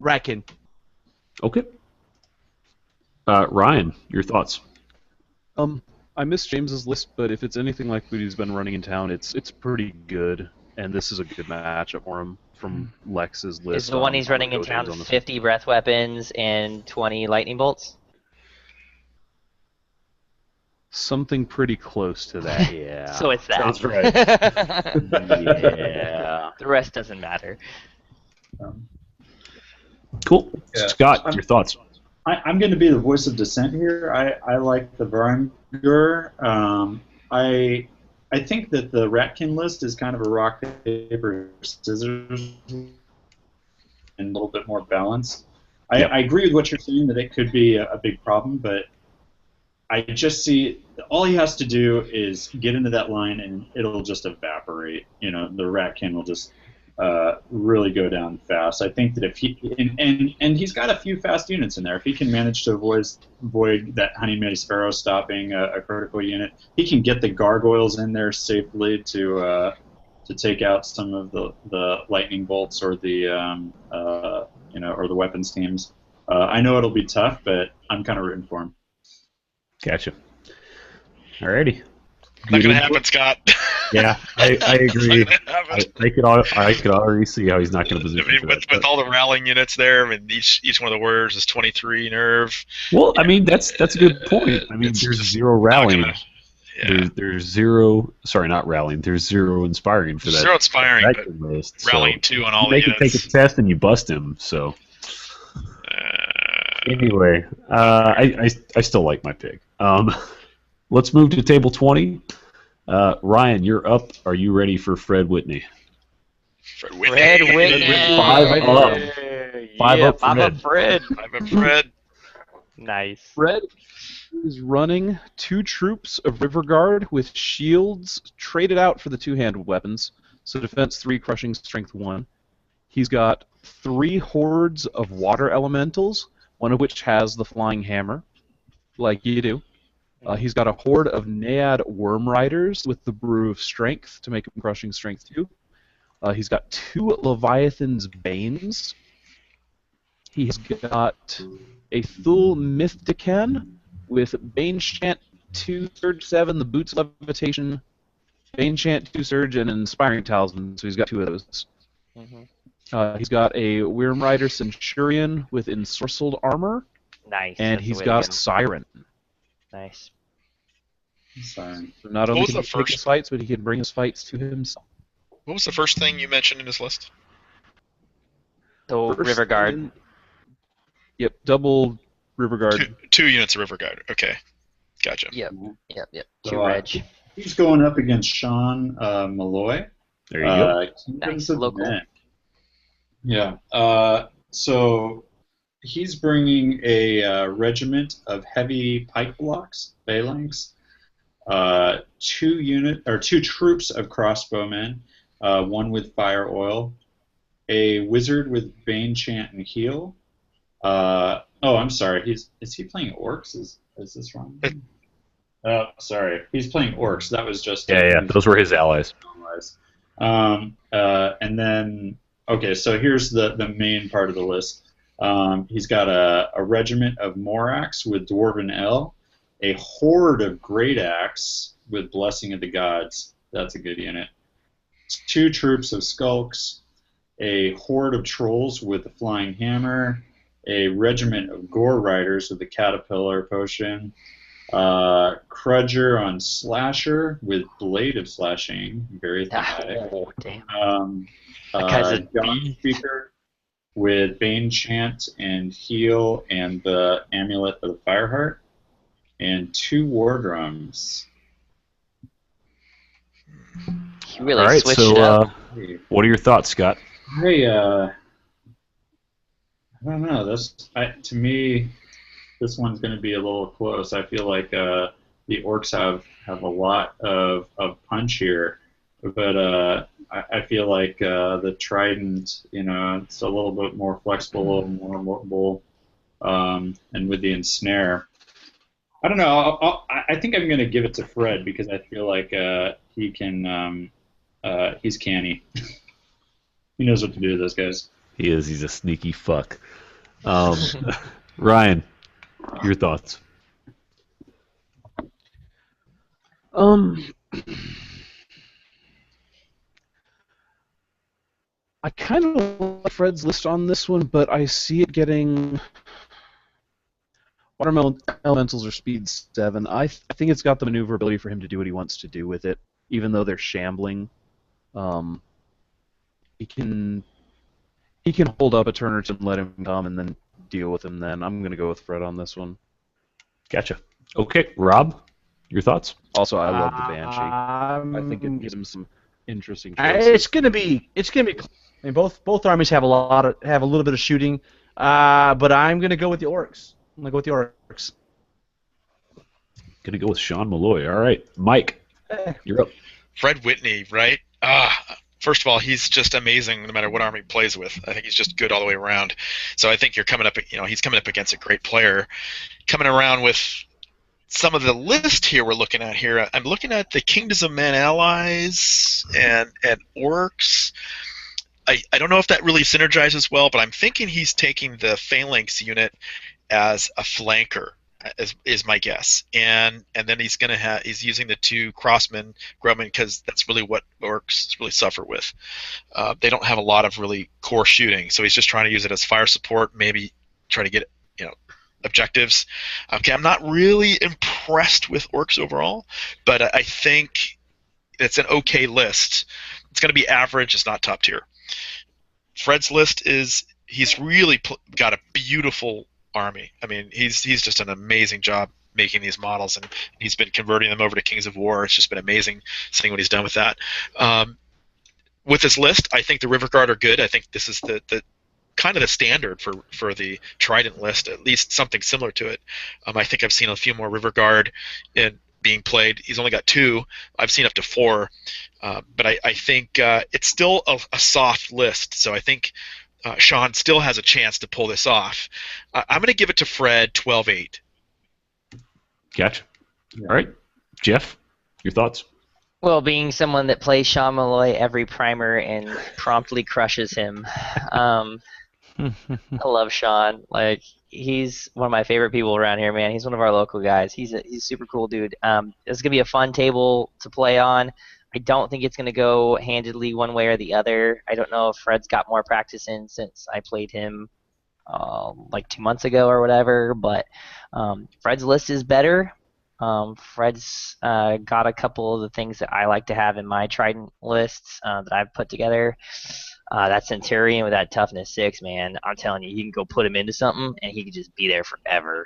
Speaker 7: Ratkin.
Speaker 2: Okay. Ryan, your thoughts?
Speaker 6: I miss James's list, but if it's anything like what he's been running in town, it's pretty good, and this is a good matchup for him from Lex's list.
Speaker 4: Is the one he's running in town 50 breath weapons and 20 lightning bolts?
Speaker 6: Something pretty close to that, yeah.
Speaker 4: So it's that.
Speaker 2: Sounds right.
Speaker 6: Yeah.
Speaker 4: The rest doesn't matter.
Speaker 2: Cool.
Speaker 3: Yeah.
Speaker 2: Scott, your thoughts?
Speaker 3: I'm going to be the voice of dissent here. I like the Varmgur. I think that the Ratkin list is kind of a rock, paper, scissors and a little bit more balanced. I agree with what you're saying that it could be a big problem, but I just see all he has to do is get into that line and it'll just evaporate. You know, the Ratkin will just really go down fast. I think that if he and he's got a few fast units in there. If he can manage to avoid that Honeymaid Sparrow stopping a critical unit, he can get the gargoyles in there safely to take out some of the lightning bolts or the or the weapons teams. I know it'll be tough, but I'm kind of rooting for him.
Speaker 2: Gotcha. Alrighty.
Speaker 1: Not going to happen, Scott.
Speaker 2: Yeah, I agree. I could already see how he's not going to position for that.
Speaker 1: With all the rallying units there, I mean, each one of the warriors is 23 nerve.
Speaker 2: Well, I mean, that's a good point. I mean, there's zero rallying.
Speaker 1: Yeah.
Speaker 2: There's zero. Sorry, not rallying. There's zero inspiring for that.
Speaker 1: Zero inspiring,
Speaker 2: that
Speaker 1: but
Speaker 2: list,
Speaker 1: rallying 2 on all the
Speaker 2: units. You take a test and you bust him. So anyway, I still like my pick. Let's move to table 20. Ryan, you're up. Are you ready for Fred Whitney?
Speaker 1: Fred Whitney.
Speaker 4: Fred Whitney.
Speaker 2: 5 up. 5 up, Fred.
Speaker 1: 5 up, Fred.
Speaker 4: Nice.
Speaker 6: Fred is running 2 troops of River Guard with shields traded out for the two-handed weapons. So defense 3, crushing strength 1. He's got 3 hordes of water elementals, one of which has the flying hammer, like you do. He's got a horde of Naiad Worm Riders with the Brew of Strength to make him crushing strength 2. He's got 2 Leviathan's Banes. He's got a Thul Mythican with Bane Chant 2, Surge 7, the Boots of Levitation, Bane Chant 2, Surge, and an Inspiring Talisman, so he's got 2 of those. He's got a Worm Rider Centurion with Ensorcelled Armor.
Speaker 4: Nice.
Speaker 6: And he's got a Siren.
Speaker 4: Nice.
Speaker 3: Sorry.
Speaker 6: So not only can he take his fights, but he can bring his fights to himself.
Speaker 1: What was the first thing you mentioned in his list?
Speaker 4: So River Guard.
Speaker 6: Yep, double River Guard.
Speaker 1: 2 units of River Guard. Okay, gotcha.
Speaker 4: Yep. 2
Speaker 3: So,
Speaker 4: reg.
Speaker 3: He's going up against Sean Malloy.
Speaker 2: There you go.
Speaker 3: Kingdoms
Speaker 4: Nice,
Speaker 3: of
Speaker 4: local.
Speaker 3: Men. Yeah. So he's bringing a regiment of heavy pike blocks, phalanx, 2 troops of crossbowmen, 1 with fire oil, a wizard with Bane Chant and Heal. I'm sorry. Is he playing orcs? Is this wrong? Oh, sorry. He's playing orcs. That was just
Speaker 2: Yeah. Those were his allies.
Speaker 3: And then so here's the main part of the list. He's got a regiment of Morax with Dwarven L, a horde of Great Axe with Blessing of the Gods. That's a good unit. 2 troops of Skulks, a horde of Trolls with the Flying Hammer, a regiment of Gore Riders with the Caterpillar Potion, Crudger on Slasher with Blade of Slashing, very thematic.
Speaker 4: Oh, damn. That guy's a
Speaker 3: Dawn Speaker with Bane Chant and Heal and the Amulet of the Fireheart, and 2 War Drums.
Speaker 4: He really switched it up.
Speaker 2: What are your thoughts, Scott?
Speaker 3: Hey, I don't know. To me, this one's going to be a little close. I feel like the orcs have a lot of punch here, but I feel like the trident, it's a little bit more flexible, a little more mobile, and with the ensnare. I don't know. I think I'm going to give it to Fred because I feel like he can. He's canny. He knows what to do with those guys.
Speaker 2: He is. He's a sneaky fuck. Ryan, your thoughts?
Speaker 6: I kind of like Fred's list on this one, but I see it getting Watermelon Elementals or Speed 7. I think it's got the maneuverability for him to do what he wants to do with it, even though they're shambling. He can hold up a turn or two and let him come and then deal with him then. I'm going to go with Fred on this one.
Speaker 2: Gotcha. Okay, Rob, your thoughts?
Speaker 6: Also, I love the Banshee. I think it gives him some interesting
Speaker 7: It's
Speaker 6: choices.
Speaker 7: gonna be. I mean, both armies have a little bit of shooting, but I'm gonna go with the orcs. I'm gonna go with the orcs.
Speaker 2: Gonna go with Sean Malloy. All right, Mike, you're up.
Speaker 1: Fred Whitney, right? First of all, he's just amazing no matter what army he plays with. I think he's just good all the way around. So I think he's coming up against a great player. Coming around with some of the list here we're looking at here. I'm looking at the Kingdoms of Men allies and orcs. I don't know if that really synergizes well, but I'm thinking he's taking the phalanx unit as a flanker, is my guess, and then he's using the 2 crossmen, grubmen, because that's really what orcs really suffer with. They don't have a lot of really core shooting, so he's just trying to use it as fire support, maybe try to get objectives. Okay, I'm not really impressed with orcs overall, but I think it's an okay list. It's going to be average. It's not top tier. Fred's list he's really got a beautiful army. I mean, he's just an amazing job making these models, and he's been converting them over to Kings of War. It's just been amazing seeing what he's done with that. With his list, I think the River Guard are good. I think this is the kind of the standard for the Trident list, at least something similar to it. I think I've seen a few more River Guard being played. He's only got 2. I've seen up to 4. But I think it's still a soft list, so I think Sean still has a chance to pull this off. I'm going to give it to Fred 12-8.
Speaker 2: Gotcha. All right, Jeff, your thoughts?
Speaker 4: Well, being someone that plays Sean Malloy every primer and promptly crushes him, I love Sean. Like, he's one of my favorite people around here, man. He's one of our local guys. He's a super cool dude. It's gonna be a fun table to play on. I don't think it's gonna go handedly one way or the other. I don't know if Fred's got more practice in since I played him like 2 months ago or whatever. But Fred's list is better. Fred's got a couple of the things that I like to have in my Trident lists that I've put together. That Centurion with that toughness 6, man, I'm telling you, you can go put him into something and he can just be there forever.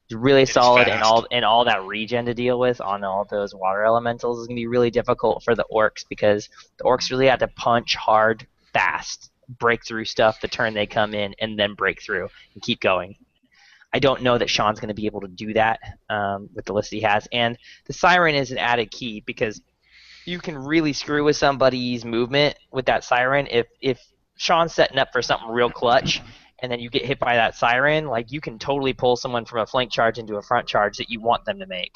Speaker 4: He's really solid, and all that regen to deal with on all those water elementals is gonna be really difficult for the orcs, because the orcs really have to punch hard, fast, break through stuff the turn they come in, and then break through and keep going. I don't know that Sean's going to be able to do that with the list he has. And the Siren is an added key, because you can really screw with somebody's movement with that Siren. If Sean's setting up for something real clutch and then you get hit by that Siren, like, you can totally pull someone from a flank charge into a front charge that you want them to make.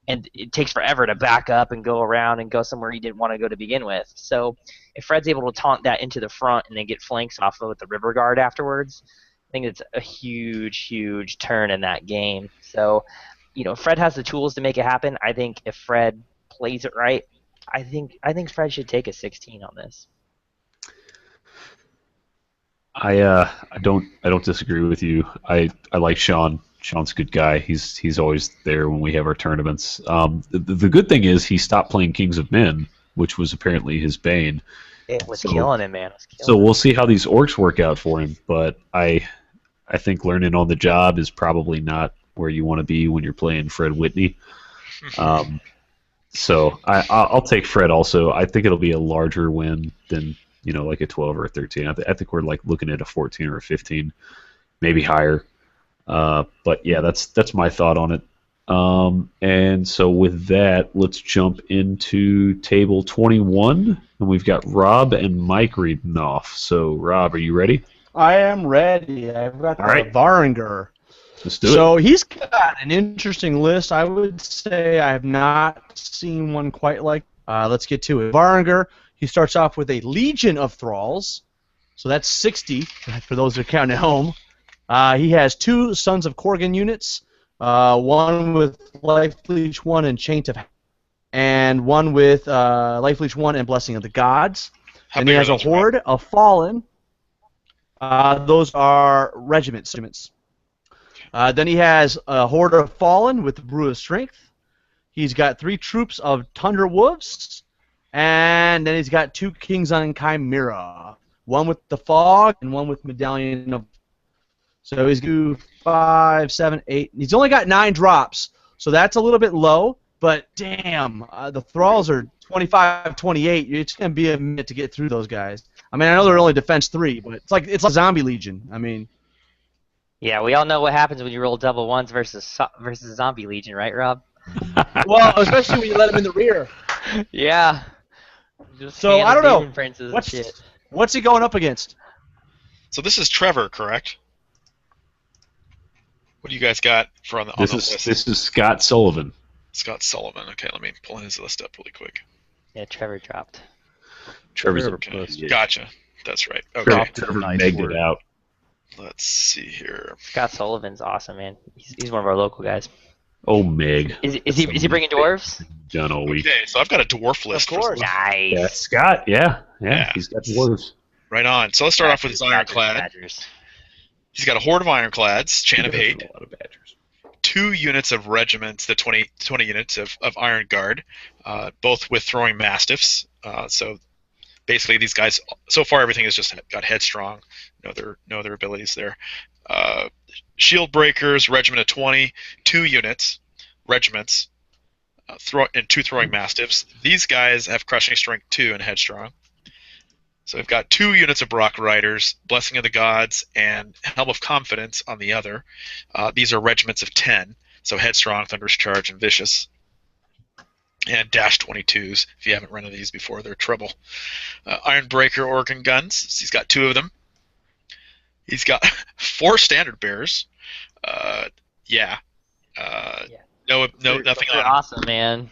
Speaker 4: And it takes forever to back up and go around and go somewhere you didn't want to go to begin with. So if Fred's able to taunt that into the front and then get flanks off of it with the River Guard afterwards, I think it's a huge, huge turn in that game. So, Fred has the tools to make it happen. I think if Fred plays it right, I think Fred should take a 16 on this.
Speaker 2: I don't disagree with you. I like Sean. Sean's a good guy. He's always there when we have our tournaments. The good thing is he stopped playing Kings of Men, which was apparently his bane.
Speaker 4: It was killing him, man.
Speaker 2: So we'll see how these orcs work out for him. But I think learning on the job is probably not where you want to be when you're playing Fred Whitney. So I'll take Fred also. I think it'll be a larger win than like a 12 or a 13. I think we're like looking at a 14 or a 15, maybe higher. But yeah, that's my thought on it. And so with that, let's jump into table 21, and we've got Rob and Mike reading off. So Rob, are you ready?
Speaker 7: I am ready. I've got
Speaker 2: All right.
Speaker 7: Varinger.
Speaker 2: Let's do it.
Speaker 7: So he's got an interesting list. I would say I have not seen one quite like. Let's get to it. Varinger. He starts off with a Legion of Thralls. So that's 60 for those that are counting at home. He has 2 Sons of Korgan units. One with Life Leech 1 and Chain of, and one with Life Leech 1 and Blessing of the Gods.
Speaker 1: How
Speaker 7: And
Speaker 1: big
Speaker 7: he
Speaker 1: are
Speaker 7: has a
Speaker 1: those,
Speaker 7: Horde of Fallen. Those are regiments. Then he has a Horde of Fallen with the Brew of Strength. He's got 3 troops of Tundra Wolves. And then he's got 2 Kings on Chimera. One with the Fog and one with Medallion of. So he's got 5, 7, 8. He's only got 9 drops, so that's a little bit low. But damn, the Thralls are 25, 28. It's gonna be a minute to get through those guys. I mean, I know they're only defense 3, but it's like Zombie Legion. I mean,
Speaker 4: Yeah, we all know what happens when you roll double ones versus Zombie Legion, right, Rob?
Speaker 7: well, especially when you let him in the rear.
Speaker 4: Yeah. Just
Speaker 7: So, I don't know.
Speaker 4: Demon Princes and
Speaker 7: What's
Speaker 4: shit.
Speaker 7: what's he going up against?
Speaker 1: So this is Trevor, correct? What do you guys got for on the list?
Speaker 2: This is Scott Sullivan.
Speaker 1: Scott Sullivan. Okay, let me pull his list up really quick.
Speaker 4: Yeah, Trevor dropped.
Speaker 2: Trevor's
Speaker 1: Okay, gotcha. That's right. Okay,
Speaker 2: Trevor megged it out.
Speaker 1: let's see here.
Speaker 4: Scott Sullivan's awesome, man. He's one of our local guys.
Speaker 2: Oh, Meg.
Speaker 4: Is he bringing dwarves?
Speaker 2: Done all week.
Speaker 1: Okay, so I've got a dwarf list.
Speaker 7: Of course.
Speaker 4: Nice.
Speaker 2: Yeah, Scott. Yeah,
Speaker 1: Yeah.
Speaker 2: he's got dwarves.
Speaker 1: Right on. So let's start off with his
Speaker 4: Badgers,
Speaker 1: ironclad.
Speaker 4: Badgers.
Speaker 1: He's got a horde of ironclads, Chain of
Speaker 2: He does
Speaker 1: Hate,
Speaker 2: a lot of badgers.
Speaker 1: 2 units of regiments, the 20 units of Iron Guard, both with throwing mastiffs. So basically, these guys, so far everything has just got headstrong. No other abilities there. Shield Breakers, regiment of 20, 2 units, regiments, and 2 throwing mastiffs. These guys have crushing strength 2 and headstrong. So we've got 2 units of Brock Riders, Blessing of the Gods, and Helm of Confidence on the other. These are regiments of 10, so Headstrong, Thunderous Charge, and Vicious. And Dash 22s. If you haven't run of these before, they're trouble. Ironbreaker Organ Guns. So he's got 2 of them. He's got 4 Standard Bearers. Yeah. Nothing
Speaker 4: They're
Speaker 1: on them.
Speaker 4: awesome, man.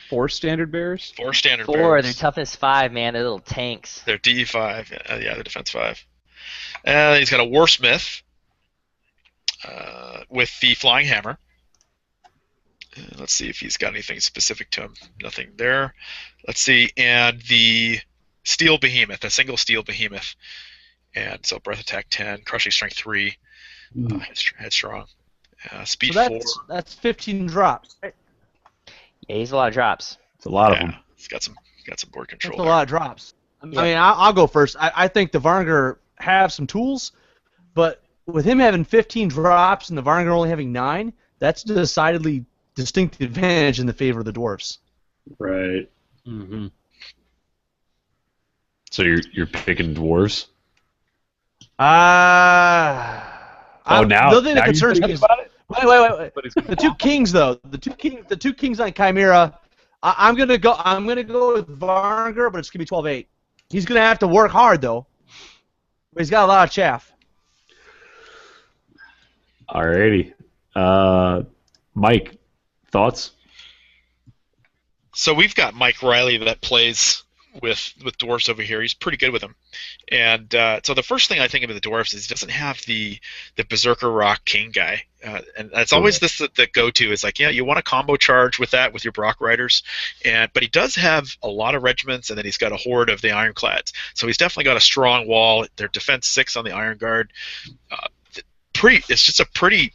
Speaker 6: 4 standard bears?
Speaker 1: 4 Standard
Speaker 4: 4,
Speaker 1: Bearers.
Speaker 4: they're toughness 5, man. They're little tanks.
Speaker 1: They're DE5. Yeah, they're defense 5. And he's got a Warsmith with the Flying Hammer. Let's see if he's got anything specific to him. Nothing there. Let's see. And the Steel Behemoth, a single Steel Behemoth. And so Breath Attack 10, Crushing Strength 3, Headstrong. Speed
Speaker 7: So
Speaker 1: 4.
Speaker 7: that's 15 drops. Right?
Speaker 4: Yeah, he's a lot of drops.
Speaker 2: It's a lot of them.
Speaker 1: He's got some board
Speaker 7: That's
Speaker 1: control
Speaker 7: a
Speaker 1: there.
Speaker 7: lot of drops. I mean, I'll go first. I think the Varnger have some tools, but with him having 15 drops and the Varnger only having 9, that's a decidedly distinct advantage in the favor of the dwarves.
Speaker 3: Right.
Speaker 6: Mm-hmm.
Speaker 2: So you're picking dwarves?
Speaker 7: Now the thing that concerns me is wait. The 2 kings though, the two kings on Chimera. I'm gonna go with Varnger, but it's gonna be 12-8. He's gonna have to work hard though. But he's got a lot of chaff.
Speaker 2: Alrighty. Mike, thoughts?
Speaker 1: So we've got Mike Riley that plays with dwarves over here. He's pretty good with them. And so the first thing I think of the dwarves is he doesn't have the Berserker Rock King guy. And it's always this the go-to is like, yeah, you want a combo charge with that with your Brock Riders. But he does have a lot of regiments, and then he's got a horde of the Ironclads. So he's definitely got a strong wall. They're defense 6 on the Iron Guard. It's just a pretty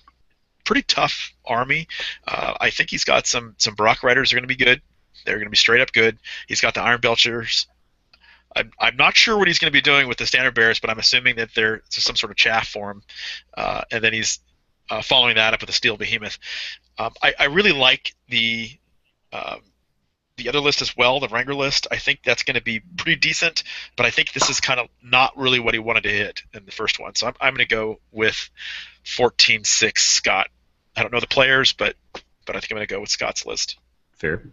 Speaker 1: tough army. I think he's got some Brock Riders are going to be good. They're going to be straight up good. He's got the Iron Belchers. I'm not sure what he's going to be doing with the Standard Bearers, but I'm assuming that there's some sort of chaff for him. And then he's following that up with a Steel Behemoth. I really like the the other list as well, the Wrangler list. I think that's going to be pretty decent, but I think this is kind of not really what he wanted to hit in the first one. So I'm going to go with 14-6 Scott. I don't know the players, but I think I'm going to go with Scott's list.
Speaker 2: Fair.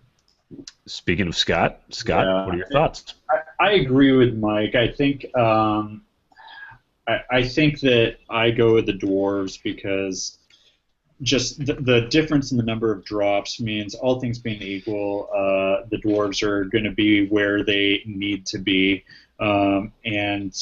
Speaker 2: Speaking of Scott,
Speaker 3: Yeah.
Speaker 2: what are your thoughts?
Speaker 3: I agree with Mike. I think I think that I go with the dwarves because just the difference in the number of drops means, all things being equal, the dwarves are going to be where they need to be. And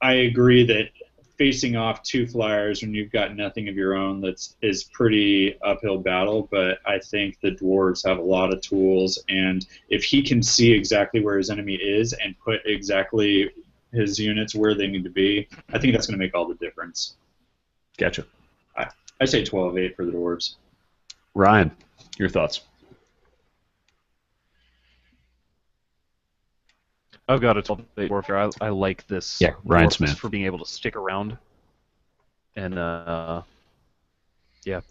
Speaker 3: I agree that facing off 2 flyers when you've got nothing of your own is pretty uphill battle, but I think the dwarves have a lot of tools, and if he can see exactly where his enemy is and put exactly his units where they need to be, I think that's going to make all the difference.
Speaker 2: Gotcha.
Speaker 3: I say 12-8 for the dwarves.
Speaker 2: Ryan, your thoughts?
Speaker 6: I've got a 12-8 warfare. I like this.
Speaker 2: Yeah, Ryan
Speaker 6: dwarf
Speaker 2: Smith.
Speaker 6: for being able to stick around and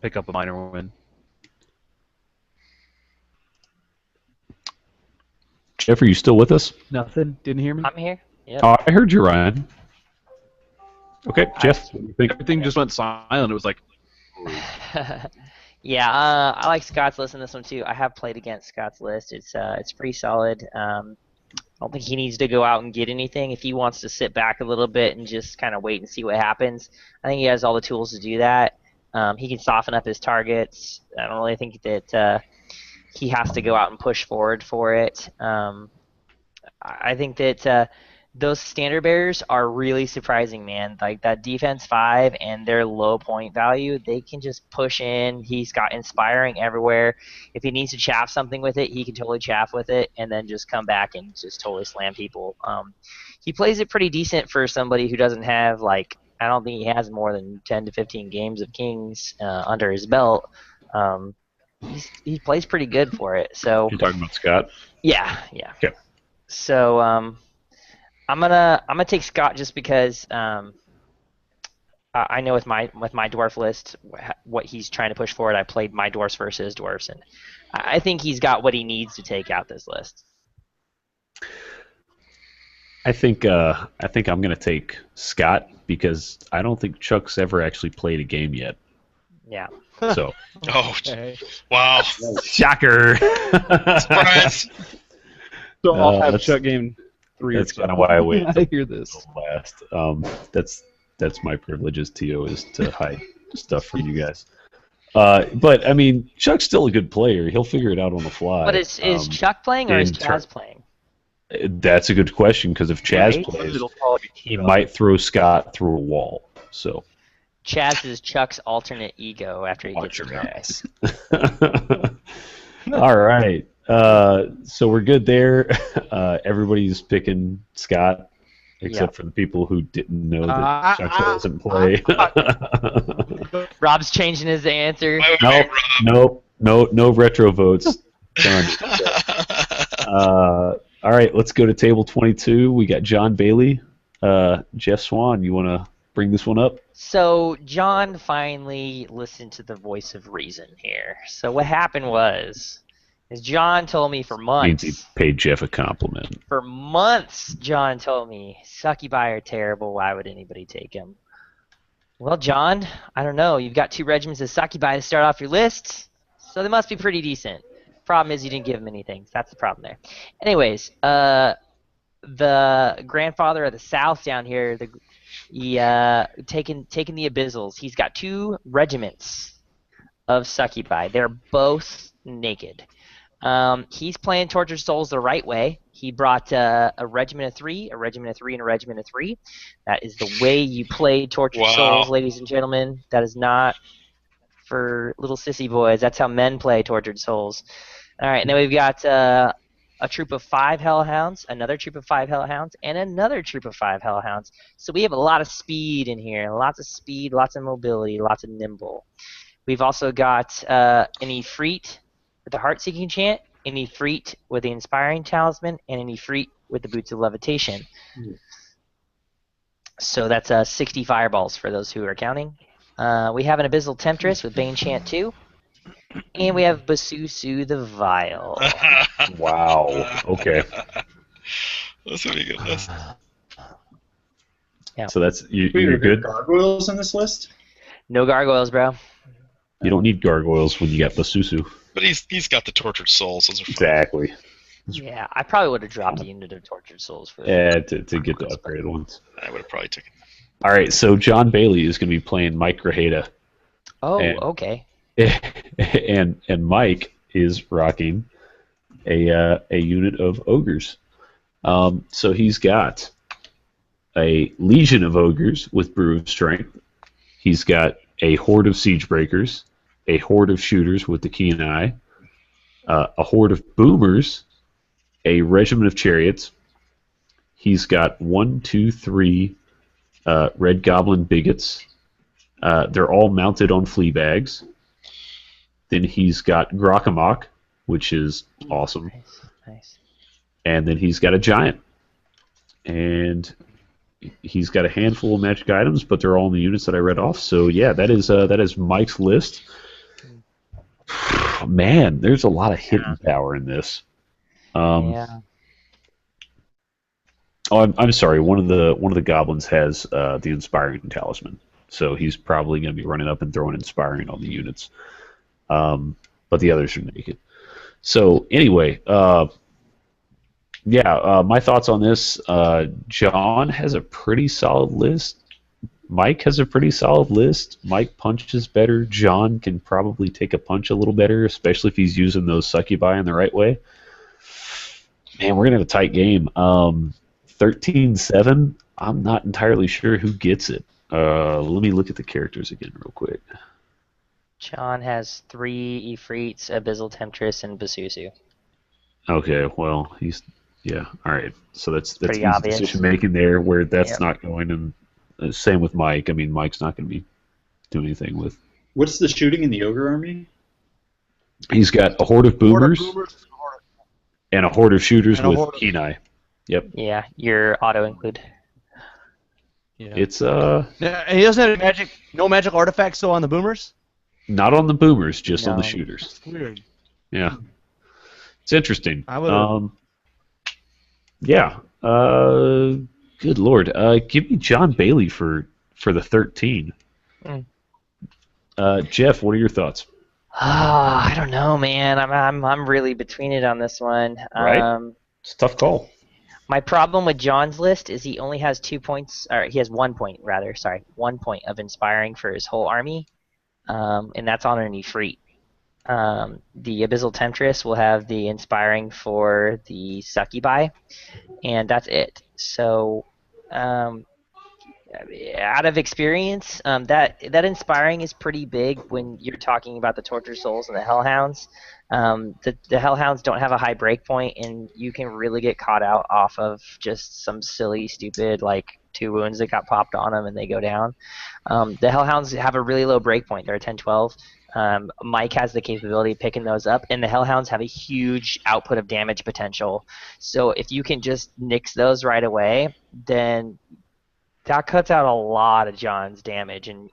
Speaker 6: pick up a minor win.
Speaker 2: Jeff, are you still with us?
Speaker 6: Nothing. Didn't hear me.
Speaker 4: I'm here. Yep.
Speaker 2: Oh, I heard you, Ryan. Okay, Jeff, what do you think?
Speaker 6: Everything just went silent. It was like,
Speaker 4: Yeah, I like Scott's list in this one too. I have played against Scott's list. It's pretty solid. I don't think he needs to go out and get anything. If he wants to sit back a little bit and just kind of wait and see what happens, I think he has all the tools to do that. He can soften up his targets. I don't really think that he has to go out and push forward for it. I think that those standard bearers are really surprising, man. Like that defense 5 and their low point value, they can just push in. He's got inspiring everywhere. If he needs to chaff something with it, he can totally chaff with it and then just come back and just totally slam people. He plays it pretty decent for somebody who doesn't have, like, I don't think he has more than 10 to 15 games of Kings under his belt. He plays pretty good for it. So
Speaker 2: You're talking about Scott?
Speaker 4: yeah.
Speaker 2: Okay.
Speaker 4: So I'm gonna take Scott just because I know with my dwarf list what he's trying to push forward. I played my dwarfs versus dwarfs, and I think he's got what he needs to take out this list.
Speaker 2: I think I'm gonna take Scott because I don't think Chuck's ever actually played a game yet.
Speaker 4: Yeah.
Speaker 2: So
Speaker 1: Oh,
Speaker 7: Okay.
Speaker 1: wow.
Speaker 2: shocker.
Speaker 1: Surprise.
Speaker 6: so I'll have
Speaker 2: that's-
Speaker 6: Chuck game 3.
Speaker 2: That's kind of why I waited
Speaker 6: I hear this.
Speaker 2: till last. That's my privilege as TO, is to hide stuff from you guys. But I mean, Chuck's still a good player. He'll figure it out on the fly.
Speaker 4: But is Chuck playing or is
Speaker 2: in
Speaker 4: Chaz playing?
Speaker 2: That's a good question, because if Chaz
Speaker 4: Right.
Speaker 2: plays,
Speaker 6: It'll probably be
Speaker 2: he might throw Scott through a wall. So
Speaker 4: Chaz is Chuck's alternate ego after he
Speaker 2: watch
Speaker 4: gets
Speaker 2: your
Speaker 4: his
Speaker 2: ass. All right. So we're good there. Everybody's picking Scott, except for the people who didn't know that Chuck doesn't play.
Speaker 4: Rob's changing his answer.
Speaker 2: Nope. No retro votes. Done. All right, let's go to table 22. We got John Bailey. Jeff Swan, you want to bring this one up?
Speaker 4: So John finally listened to the voice of reason here. So what happened was, is John told me for
Speaker 2: Means he
Speaker 4: months.
Speaker 2: paid Jeff a compliment.
Speaker 4: For months, John told me succubi are terrible. Why would anybody take them? Well, John, I don't know. You've got 2 regiments of succubi to start off your list, so they must be pretty decent. Problem is, you didn't give him anything. That's the problem there. Anyways, the grandfather of the South down here, taking the Abyssals. He's got 2 regiments of succubi. They're both naked. He's playing Tortured Souls the right way. He brought a regiment of 3, a regiment of 3, and a regiment of 3. That is the way you play Tortured
Speaker 1: Wow.
Speaker 4: Souls, ladies and gentlemen. That is not for little sissy boys. That's how men play Tortured Souls. All right, and then we've got a troop of 5 Hellhounds, another troop of 5 Hellhounds, and another troop of 5 Hellhounds. So we have a lot of speed in here. Lots of speed, lots of mobility, lots of nimble. We've also got an Ifrit with the Heart-Seeking Chant, an Ifrit with the Inspiring Talisman, and an Ifrit with the Boots of Levitation. So that's 60 fireballs for those who are counting. We have an Abyssal Temptress with Bane Chant 2. And we have Basusu the Vile.
Speaker 2: Wow. Okay.
Speaker 1: That's gonna be good. That's,
Speaker 2: So that's
Speaker 3: Wait,
Speaker 2: you're
Speaker 3: are there
Speaker 2: good.
Speaker 3: gargoyles in this list?
Speaker 4: No gargoyles, bro.
Speaker 2: You don't need gargoyles when you got Basusu.
Speaker 1: but he's got the tortured souls. Those are fine.
Speaker 2: Exactly.
Speaker 4: Yeah, I probably would have dropped a unit of Tortured Souls for
Speaker 2: Yeah, to get the upgraded ones.
Speaker 1: I would have probably taken.
Speaker 2: All right, so John Bailey is going to be playing Mike Grajeda,
Speaker 4: Oh,
Speaker 2: And-
Speaker 4: okay.
Speaker 2: and Mike is rocking a unit of ogres. So he's got a legion of ogres with Brew of Strength. He's got a horde of siege breakers, a horde of shooters with the keen eye, a horde of boomers, a regiment of chariots. He's got 1, 2, 3 red goblin bigots. They're all mounted on flea bags. Then he's got Grokkamok, which is awesome.
Speaker 4: Nice.
Speaker 2: And then he's got a giant. And he's got a handful of magic items, but they're all in the units that I read off. So yeah, that is Mike's list. Man, there's a lot of hidden power in this.
Speaker 4: Yeah.
Speaker 2: Oh, I'm sorry. One of the goblins has the inspiring talisman, so he's probably going to be running up and throwing inspiring on the units. But the others are naked. So anyway, my thoughts on this. John has a pretty solid list. Mike has a pretty solid list. Mike punches better. John can probably take a punch a little better, especially if he's using those succubi in the right way. Man, we're going to have a tight game. 13-7, I'm not entirely sure who gets it. Let me look at the characters again real quick.
Speaker 4: John has 3 Ifrits, Abyssal Temptress, and Basusu.
Speaker 2: Okay, well, all right. So that's
Speaker 4: pretty
Speaker 2: easy
Speaker 4: obvious.
Speaker 2: decision making there, where that's
Speaker 4: Yep.
Speaker 2: not going, and same with Mike. I mean, Mike's not going to be doing anything with.
Speaker 3: What's the shooting in the ogre army?
Speaker 2: He's got a horde of boomers and a horde of shooters
Speaker 7: And a
Speaker 2: with
Speaker 7: horde of-
Speaker 2: keen eye. Yep,
Speaker 4: Yeah, your auto include.
Speaker 7: Yeah.
Speaker 2: it's
Speaker 7: Now, he doesn't have no magic artifacts still on the boomers.
Speaker 2: not on the boomers, just on the
Speaker 4: No.
Speaker 2: shooters.
Speaker 7: Weird.
Speaker 2: Yeah, it's interesting.
Speaker 7: I would.
Speaker 2: Yeah. Good lord. Give me John Bailey for the 13.
Speaker 4: Mm.
Speaker 2: Jeff, what are your thoughts?
Speaker 4: I don't know, man. I'm really between it on this one.
Speaker 2: Right. It's a tough call.
Speaker 4: My problem with John's list is he only has 2 points, or he has 1 point rather. Sorry, 1 point of inspiring for his whole army, and that's on an Ifrit. The Abyssal Temptress will have the inspiring for the Succubi, and that's it. So, out of experience, that inspiring is pretty big when you're talking about the Tortured Souls and the Hellhounds. The Hellhounds don't have a high break point, and you can really get caught out off of just some silly, stupid, like 2 wounds that got popped on them and they go down. The Hellhounds have a really low break point. They're a 10-12. Mike has the capability of picking those up, and the Hellhounds have a huge output of damage potential. So if you can just nix those right away, then that cuts out a lot of John's damage in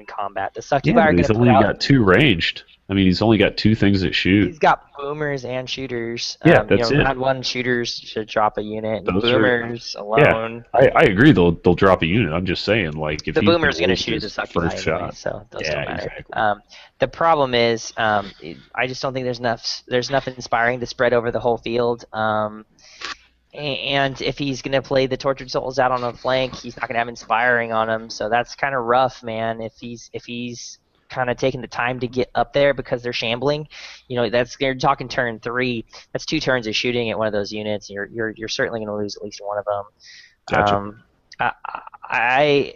Speaker 4: combat. The Succubi
Speaker 2: Yeah,
Speaker 4: are
Speaker 2: but
Speaker 4: going
Speaker 2: he's
Speaker 4: to put
Speaker 2: only
Speaker 4: out.
Speaker 2: got 2 ranged. I mean, he's only got 2 things that shoot.
Speaker 4: He's got boomers and shooters.
Speaker 2: Yeah, that's it.
Speaker 4: Round 1 shooters should drop a unit, and
Speaker 2: Those are-
Speaker 4: boomers alone.
Speaker 2: I agree. They'll drop a unit. I'm just saying, like, if
Speaker 4: The
Speaker 2: he's
Speaker 4: boomer's
Speaker 2: going to
Speaker 4: shoot the
Speaker 2: his
Speaker 4: Succubi
Speaker 2: first
Speaker 4: anyway,
Speaker 2: shot.
Speaker 4: so those
Speaker 2: Yeah,
Speaker 4: don't matter.
Speaker 2: exactly.
Speaker 4: The problem is, I just don't think there's enough inspiring to spread over the whole field. And if he's going to play the Tortured Souls out on a flank, he's not going to have inspiring on him. So that's kind of rough, man. If he's kind of taking the time to get up there because they're shambling, you're talking turn 3. That's 2 turns of shooting at one of those units. You're certainly going to lose at least one of them.
Speaker 2: Gotcha.
Speaker 4: I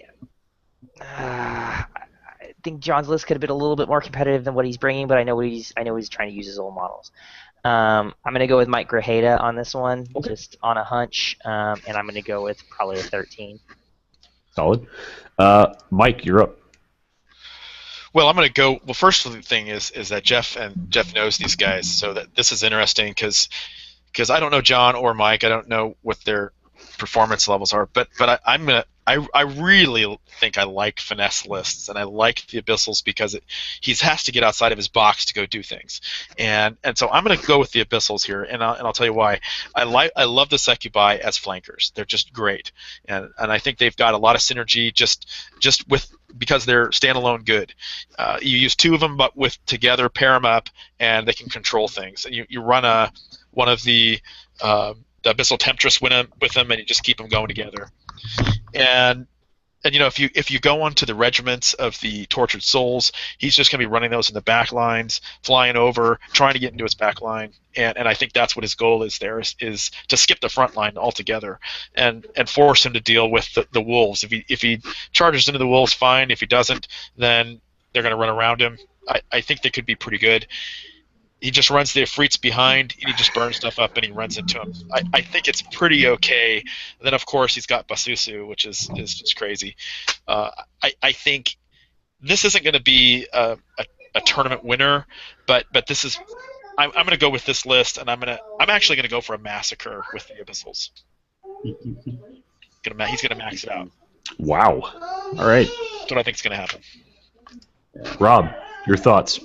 Speaker 4: think John's list could have been a little bit more competitive than what he's bringing, but I know he's trying to use his old models. I'm going to go with Mike Grajeda on this one, just on a hunch, and I'm going to go with probably a 13.
Speaker 2: Solid. Mike, you're up.
Speaker 1: Well, I'm going to go. Well, first thing is that Jeff knows these guys, so that this is interesting because I don't know John or Mike. I don't know what their performance levels are, but I'm gonna I really think I like finesse lists, and I like the Abyssals because he has to get outside of his box to go do things, and so I'm going to go with the Abyssals here, and I'll tell you why. I love the Succubi as flankers. They're just great, and I think they've got a lot of synergy just with because they're standalone good. You use two of them, but together pair them up, and they can control things. And you run one of the Abyssal Temptress with them, and you just keep them going together. And if you go onto the regiments of the Tortured Souls, he's just going to be running those in the back lines, flying over, trying to get into his back line, and I think that's what his goal is there is to skip the front line altogether and force him to deal with the wolves. If he charges into the wolves, fine. If he doesn't, then they're going to run around him. I think they could be pretty good. He just runs the Ifrits behind, and he just burns stuff up, and he runs into him. I think it's pretty okay. And then, of course, he's got Basusu, which is just crazy. I think this isn't going to be a tournament winner, but this is. I'm going to go with this list, and I'm actually going to go for a massacre with the Abyssals. He's going to max it out.
Speaker 2: Wow. All right.
Speaker 1: That's what I think is going to happen.
Speaker 2: Rob, your thoughts?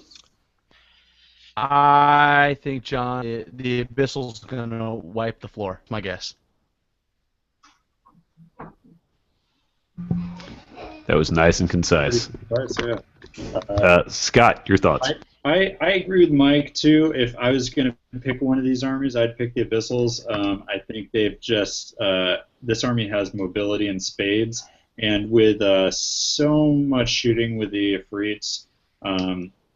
Speaker 7: I think, John, the Abyssal's going to wipe the floor. My guess.
Speaker 2: That was nice and concise. Scott, your thoughts?
Speaker 3: I agree with Mike, too. If I was going to pick one of these armies, I'd pick the Abyssals. I think they've just this army has mobility in spades, and with so much shooting with the Ifrits,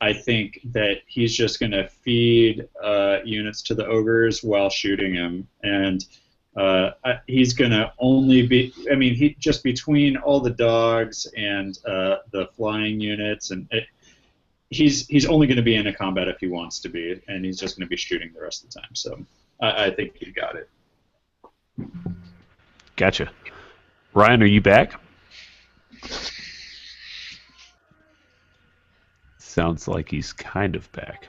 Speaker 3: I think that he's just going to feed units to the ogres while shooting him, and he's going to only be. I mean, he just between all the dogs and the flying units, and he's only going to be in a combat if he wants to be, and he's just going to be shooting the rest of the time. So I think you got it.
Speaker 2: Gotcha. Ryan, are you back? Sounds like he's kind of back.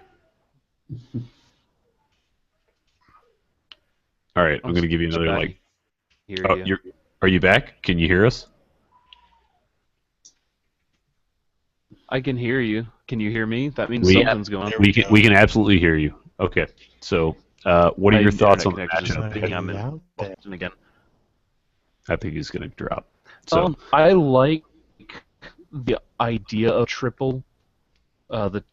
Speaker 2: All right, I'm going to give you another like. Are you back? Can you hear us?
Speaker 6: I can hear you. Can you hear me? That means something's going on.
Speaker 2: We can absolutely hear you. Okay, so what are your thoughts on the matchup?
Speaker 6: Again.
Speaker 2: I think he's going to drop. So
Speaker 6: I like the idea of the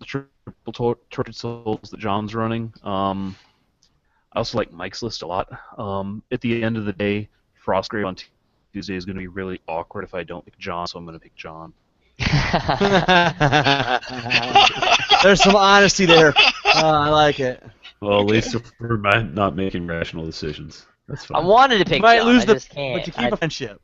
Speaker 6: triple Tortured Souls that John's running. I also like Mike's list a lot. At the end of the day, Frostgrave on Tuesday is going to be really awkward if I don't pick John, so I'm going to pick John.
Speaker 7: There's some honesty there. I like it.
Speaker 2: Well, at least we're not making rational decisions. That's fine.
Speaker 4: I wanted to pick
Speaker 7: might
Speaker 4: John,
Speaker 7: lose
Speaker 4: I just can't.
Speaker 7: but you keep a friendship.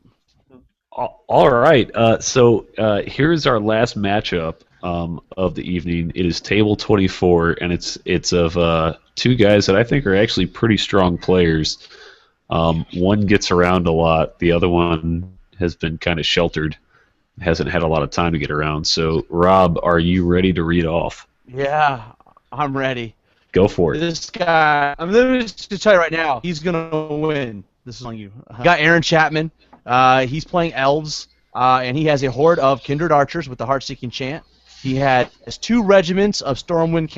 Speaker 2: All right. So here's our last matchup of the evening. It is table 24, and it's of two guys that I think are actually pretty strong players. One gets around a lot. The other one has been kind of sheltered. Hasn't had a lot of time to get around. So, Rob, are you ready to read off?
Speaker 7: Yeah, I'm ready.
Speaker 2: Go for it.
Speaker 7: This guy, I'm literally to tell you right now, he's gonna win. This is on you. Got Aaron Chapman. He's playing elves, and he has a horde of kindred archers with the heart-seeking chant. He has 2 regiments of Stormwind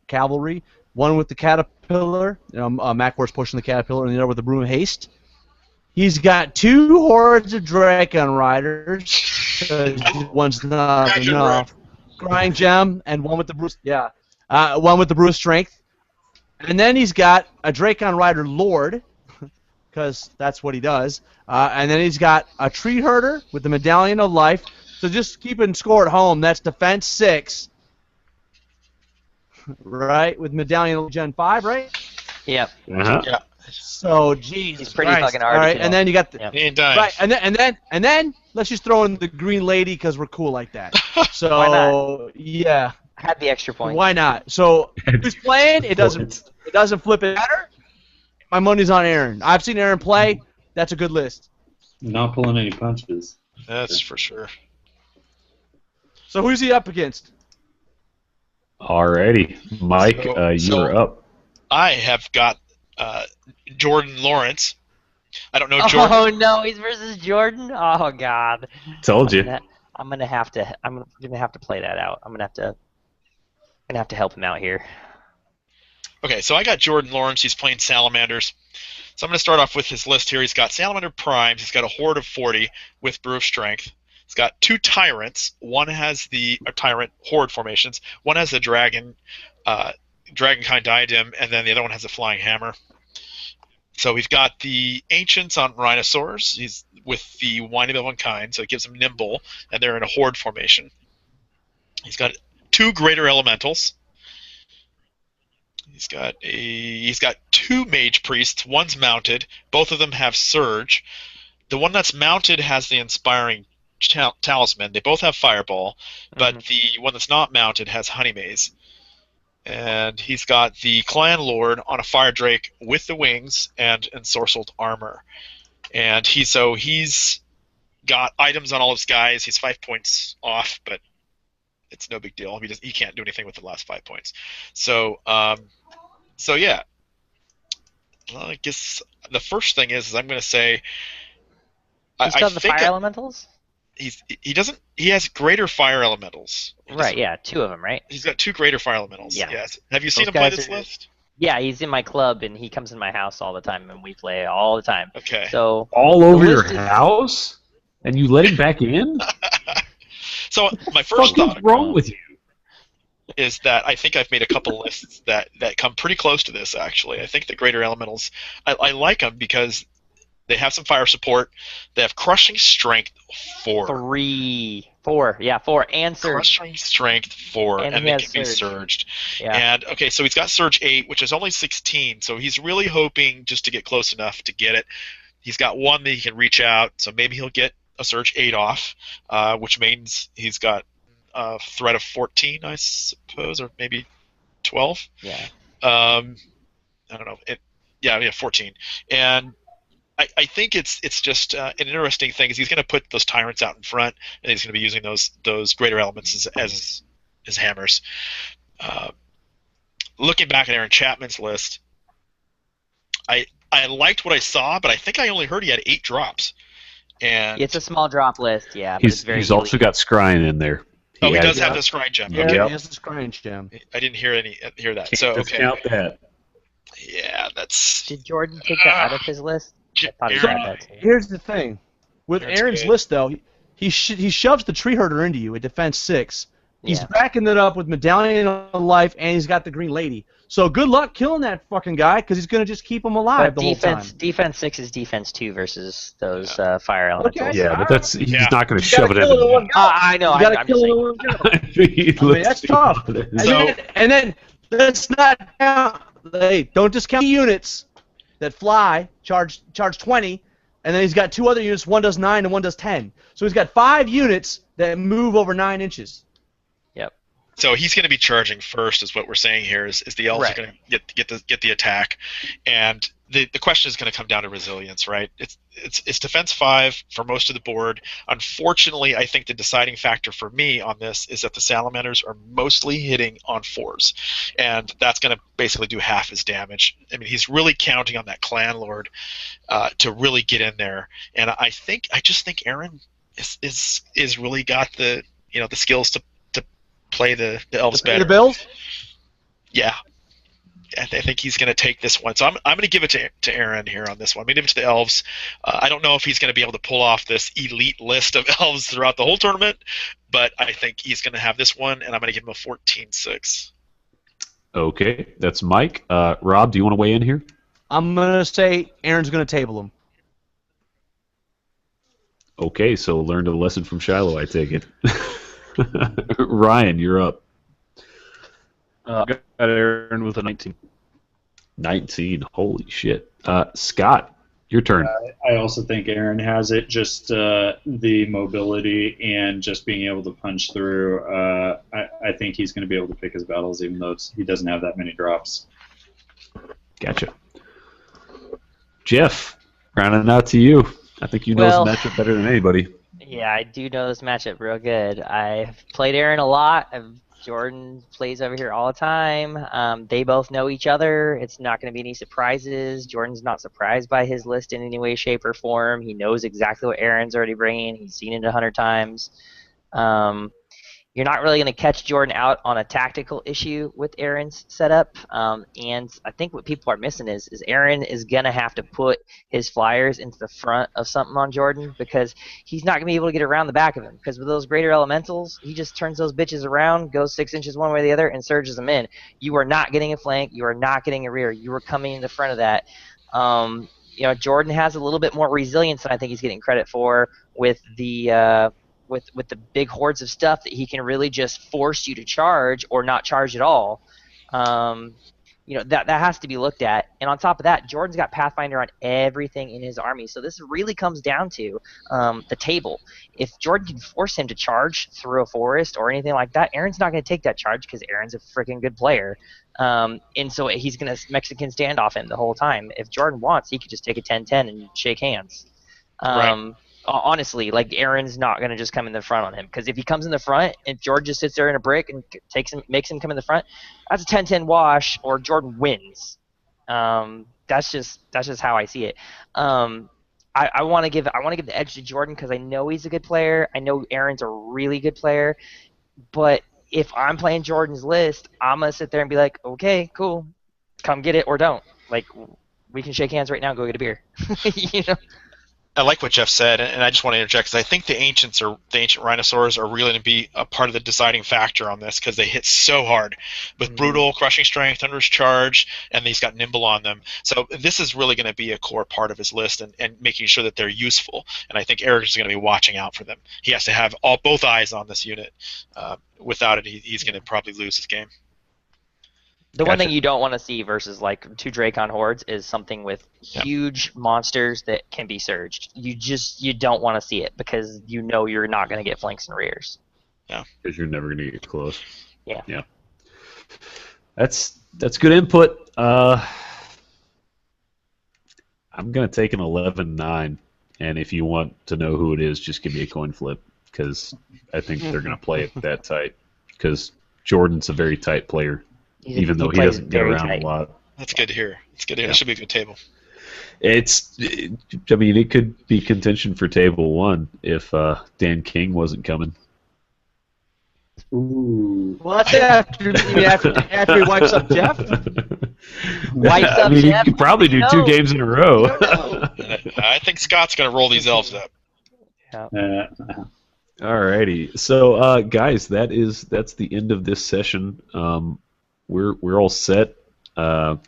Speaker 7: cavalry, one with the caterpillar, Macwor's pushing the caterpillar, and the other with the broom of haste. He's got 2 hordes of Dragon Riders. One's not enough. Crying Gem, and one with the Bruce. Yeah, one with the Bruce Strength. And then he's got a Dracon Rider Lord, because that's what he does. And then he's got a Tree Herder with the Medallion of Life. So just keeping score at home, that's Defense 6. Right? With Medallion of Gen 5, right?
Speaker 4: Yep.
Speaker 2: Uh-huh.
Speaker 1: Yeah.
Speaker 7: So, Jesus
Speaker 4: He's pretty
Speaker 7: Christ.
Speaker 4: fucking hard.
Speaker 7: All right, and then you got the...
Speaker 4: Yep.
Speaker 1: He ain't dying.
Speaker 7: Right, and then let's just throw in the Green Lady because we're cool like that. So,
Speaker 4: Why not?
Speaker 7: Yeah.
Speaker 4: Had the extra point.
Speaker 7: Why not? So, who's playing? It doesn't flip it matter. My money's on Aaron. I've seen Aaron play. That's a good list.
Speaker 3: Not pulling any punches.
Speaker 1: That's for sure.
Speaker 7: So who's he up against?
Speaker 2: Alrighty, Mike, you're up.
Speaker 1: I have got Jordan Lawrence, I don't know Jordan.
Speaker 4: Oh no, he's versus Jordan. Oh god.
Speaker 2: Told you.
Speaker 4: I'm gonna have to play that out. I'm gonna have to help him out here.
Speaker 1: Okay, so I got Jordan Lawrence. He's playing Salamanders. So I'm going to start off with his list here. He's got Salamander Primes. He's got a Horde of 40 with Brew of Strength. He's got 2 Tyrants. One has the Tyrant Horde formations. One has the Dragonkind Diadem, and then the other one has a Flying Hammer. So we've got the Ancients on Rhinosaurs. He's with the Winding of Unkind, so it gives him Nimble, and they're in a Horde formation. He's got 2 Greater Elementals. He's got 2 Mage Priests. One's mounted. Both of them have Surge. The one that's mounted has the Inspiring Talisman. They both have Fireball, but the one that's not mounted has Honey Maze. And he's got the Clan Lord on a Fire Drake with the wings and ensorcelled armor. And he's got items on all his guys. He's 5 points off, but it's no big deal. He can't do anything with the last 5 points. So yeah. Well, I guess the first thing is I'm going to say
Speaker 4: He still has the fire elementals?
Speaker 1: He has greater fire elementals.
Speaker 4: Right, yeah, 2 of them, right?
Speaker 1: He's got 2 greater fire elementals.
Speaker 4: Yeah.
Speaker 1: Yes. Have you seen him play this list?
Speaker 4: Yeah, he's in my club and he comes in my house all the time and we play all the time.
Speaker 1: Okay.
Speaker 4: So
Speaker 2: all over your house? And you let him back in?
Speaker 1: So my first thought
Speaker 2: what's wrong with you?
Speaker 1: Is that I think I've made a couple lists that come pretty close to this, actually. I think the Greater Elementals, I like them because they have some fire support. They have Crushing Strength 4.
Speaker 4: 4, and Surge.
Speaker 1: Crushing Strength 4, and they can be surged.
Speaker 4: Yeah.
Speaker 1: And, okay, so he's got Surge 8, which is only 16, so he's really hoping just to get close enough to get it. He's got 1 that he can reach out, so maybe he'll get a Surge 8 off, which means he's got a threat of 14, I suppose, or maybe 12.
Speaker 4: Yeah.
Speaker 1: I don't know. 14. And I think it's just an interesting thing is he's going to put those tyrants out in front, and he's going to be using those greater elements as hammers. Looking back at Aaron Chapman's list, I liked what I saw, but I think I only heard he had 8 drops. And
Speaker 4: it's a small drop list, yeah.
Speaker 2: He's also got Scrying in there.
Speaker 1: He does have the Scrying gem.
Speaker 7: Yeah,
Speaker 1: Okay.
Speaker 7: he has the Scrying gem.
Speaker 1: I didn't hear that.
Speaker 2: Can't
Speaker 1: So okay.
Speaker 2: discount that.
Speaker 1: Yeah, that's.
Speaker 4: Did Jordan take that out of his list? I thought he
Speaker 1: Aaron,
Speaker 4: had that too.
Speaker 7: Here's the thing. With
Speaker 1: Aaron's
Speaker 7: Aaron's
Speaker 1: good.
Speaker 7: list, though, he shoves the Tree Herder into you at defense 6. He's
Speaker 4: Yeah.
Speaker 7: backing it up with Medallion of Life, and he's got the Green Lady. So good luck killing that fucking guy, because he's going to just keep him alive
Speaker 4: But
Speaker 7: the whole time.
Speaker 4: defense 6 is defense 2 versus those fire elementals.
Speaker 7: Okay.
Speaker 2: Yeah, but he's
Speaker 1: Yeah.
Speaker 2: not going to
Speaker 7: You gotta
Speaker 2: shove it
Speaker 7: kill it in
Speaker 2: in.
Speaker 7: one go.
Speaker 4: I know.
Speaker 7: You gotta
Speaker 4: I'm
Speaker 7: kill
Speaker 4: just
Speaker 7: it in
Speaker 4: saying.
Speaker 7: one go.
Speaker 2: I
Speaker 7: mean, that's tough. And then let's not count. Hey, don't discount the units that fly. Charge 20, and then he's got 2 other units. One does 9 and one does 10. So he's got 5 units that move over 9 inches.
Speaker 1: So he's going to be charging first, is what we're saying here. Is the elves
Speaker 4: Right.
Speaker 1: are going to get the attack, and the question is going to come down to resilience, right? It's defense 5 for most of the board. Unfortunately, I think the deciding factor for me on this is that the salamanders are mostly hitting on 4s, and that's going to basically do half his damage. I mean, he's really counting on that clan lord to really get in there, and I just think Aaron is really got the skills to play the elves
Speaker 7: Pay
Speaker 1: better.
Speaker 7: the bills?
Speaker 1: Yeah. I think he's going to take this one. So I'm going to give it to Aaron here on this one. I'm going to give it to the elves. I don't know if he's going to be able to pull off this elite list of elves throughout the whole tournament, but I think he's going to have this one, and I'm going to give him a 14-6.
Speaker 2: Okay, that's Mike. Rob, do you want to weigh in here?
Speaker 7: I'm going to say Aaron's going to table him.
Speaker 2: Okay, so learned a lesson from Shiloh, I take it. Ryan, you're up.
Speaker 6: Got Aaron with a 19.
Speaker 2: 19. Holy shit. Scott, your turn.
Speaker 3: I also think Aaron has it, just the mobility and just being able to punch through. I think he's going to be able to pick his battles, even though he doesn't have that many drops.
Speaker 2: Gotcha. Jeff, rounding out to you. I think you know this matchup better than anybody.
Speaker 4: Yeah, I do know this matchup real good. I've played Aaron a lot. I've Jordan plays over here all the time. They both know each other. It's not going to be any surprises. Jordan's not surprised by his list in any way, shape, or form. He knows exactly what Aaron's already bringing. He's seen it 100 times. You're not really going to catch Jordan out on a tactical issue with Aaron's setup. And I think what people are missing is Aaron is going to have to put his flyers into the front of something on Jordan because he's not going to be able to get around the back of him. Because with those greater elementals, he just turns those bitches around, goes 6 inches one way or the other, and surges them in. You are not getting a flank. You are not getting a rear. You are coming in the front of that. Jordan has a little bit more resilience than I think he's getting credit for with the with the big hordes of stuff that he can really just force you to charge or not charge at all. That has to be looked at. And on top of that, Jordan's got Pathfinder on everything in his army. So this really comes down to the table. If Jordan can force him to charge through a forest or anything like that, Aaron's not going to take that charge because Aaron's a freaking good player. And so he's going to Mexican standoff him the whole time. If Jordan wants, he could just take a 10-10 and shake hands.
Speaker 1: Right.
Speaker 4: Honestly, like Aaron's not going to just come in the front on him because if he comes in the front and Jordan just sits there in a brick and makes him come in the front, that's a 10-10 wash or Jordan wins. That's just how I see it. I want to give the edge to Jordan because I know he's a good player. I know Aaron's a really good player, but if I'm playing Jordan's list, I'm gonna sit there and be like, okay, cool, come get it or don't. Like we can shake hands right now and go get a beer.
Speaker 1: I like what Jeff said, and I just want to interject because I think the ancient rhinosaurs are really going to be a part of the deciding factor on this because they hit so hard with brutal, crushing strength, thunderous charge, and he's got nimble on them. So this is really going to be a core part of his list and making sure that they're useful. And I think Eric is going to be watching out for them. He has to have both eyes on this unit. Without it, he's going to probably lose his game.
Speaker 4: The one thing you don't want to see versus like 2 Dracon hordes is something with huge monsters that can be surged. You don't want to see it because you know you're not going to get flanks and rears.
Speaker 2: Yeah, because you're never going to get close.
Speaker 4: Yeah.
Speaker 2: Yeah. That's good input. I'm going to take an 11-9, and if you want to know who it is, just give me a coin flip because I think they're going to play it that tight because Jordan's a very tight player. Even though he doesn't get around a lot.
Speaker 1: That's good to hear. It's good to hear.
Speaker 2: Yeah.
Speaker 1: That should be a good table.
Speaker 2: It could be contention for table 1 if Dan King wasn't coming.
Speaker 3: Ooh.
Speaker 7: Well, that's after he wipes up Jeff.
Speaker 2: You could probably do 2 games in a row.
Speaker 1: I think Scott's going to roll these elves up.
Speaker 4: Yeah.
Speaker 2: Alrighty. So, guys, that's the end of this session. We're all set. We'll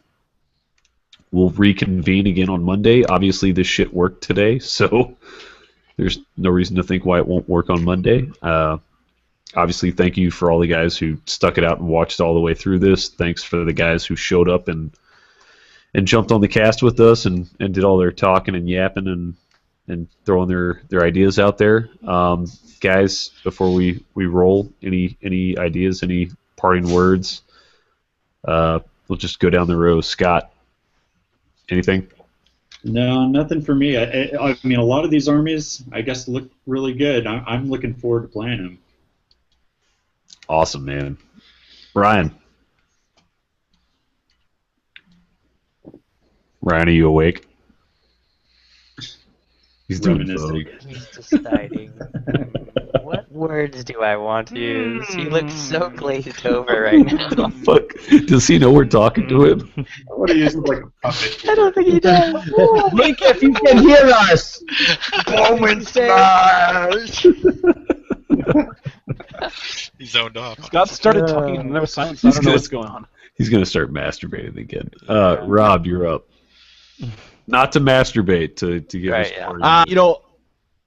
Speaker 2: reconvene again on Monday. Obviously, this shit worked today, so there's no reason to think why it won't work on Monday. Obviously, thank you for all the guys who stuck it out and watched all the way through this. Thanks for the guys who showed up and jumped on the cast with us and did all their talking and yapping and throwing their ideas out there. Guys, before we roll, any ideas, any parting words? We'll just go down the row. Scott, anything?
Speaker 3: No, nothing for me. I mean, a lot of these armies, I guess, look really good. I'm looking forward to playing them.
Speaker 2: Awesome, man. Ryan. Ryan, are you awake? He's doing Vogue.
Speaker 4: He's deciding. What words do I want to use? He looks so glazed over right now.
Speaker 2: Fuck. Does he know we're talking to him?
Speaker 3: I want to use it like a puppet.
Speaker 4: I don't think he does.
Speaker 7: Link, if you can hear us.
Speaker 4: Bowman smash!
Speaker 1: He zoned off.
Speaker 6: Scott started talking and there was silence. I don't know what's going on.
Speaker 2: He's going to start masturbating again. Rob, you're up. Not to masturbate, to give us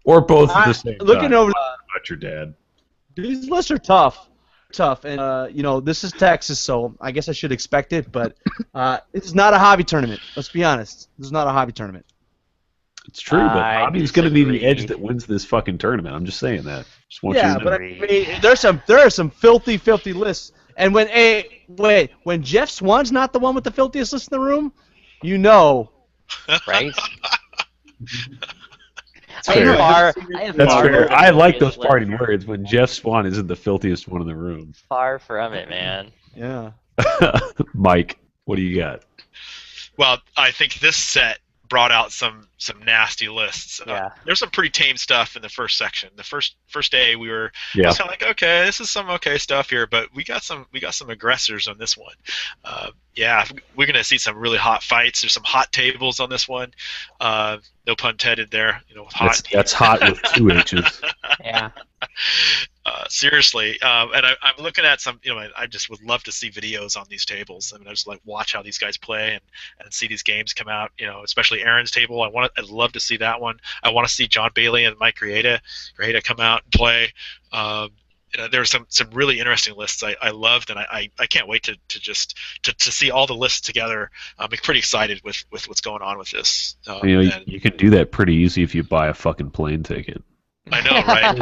Speaker 2: or both at the same time.
Speaker 7: Looking over,
Speaker 2: Not your dad.
Speaker 7: these lists are tough, and this is Texas, so I guess I should expect it. But this is not a hobby tournament. Let's be honest. This is not a hobby tournament.
Speaker 2: It's true, but
Speaker 4: I
Speaker 2: Hobby's going to be the
Speaker 4: disagree.
Speaker 2: edge that wins this fucking tournament. I'm just saying that. Just want you to know.
Speaker 7: But I mean, there are some filthy lists. And when Jeff Swan's not the one with the filthiest list in the room, you know.
Speaker 4: Right?
Speaker 2: fair.
Speaker 4: I have
Speaker 2: That's
Speaker 4: far
Speaker 2: fair.
Speaker 4: from
Speaker 2: I
Speaker 4: the
Speaker 2: like those
Speaker 4: filthiest
Speaker 2: parting
Speaker 4: list.
Speaker 2: words when Jeff Swan isn't the filthiest one in the room.
Speaker 4: Far from it, man.
Speaker 7: Yeah.
Speaker 2: Mike, what do you got?
Speaker 1: Well, I think this set brought out some nasty lists.
Speaker 4: Yeah.
Speaker 1: There's some pretty tame stuff in the first section. The first day we were I
Speaker 2: Yeah.
Speaker 1: was kind of like, okay, this is some okay stuff here, but we got some aggressors on this one. Yeah, we're gonna see some really hot fights. There's some hot tables on this one. No pun intended there. With hot.
Speaker 2: That's hot with 2 H's.
Speaker 4: Yeah.
Speaker 1: Seriously, and I'm looking at some. I just would love to see videos on these tables. I mean, I just like watch how these guys play and see these games come out. Especially Aaron's table. I'd love to see that one. I want to see John Bailey and Mike Grieta come out and play. There were some really interesting lists I loved, and I can't wait to see all the lists together. I'm pretty excited with what's going on with this.
Speaker 2: You can do that pretty easy if you buy a fucking plane ticket.
Speaker 1: I know, right?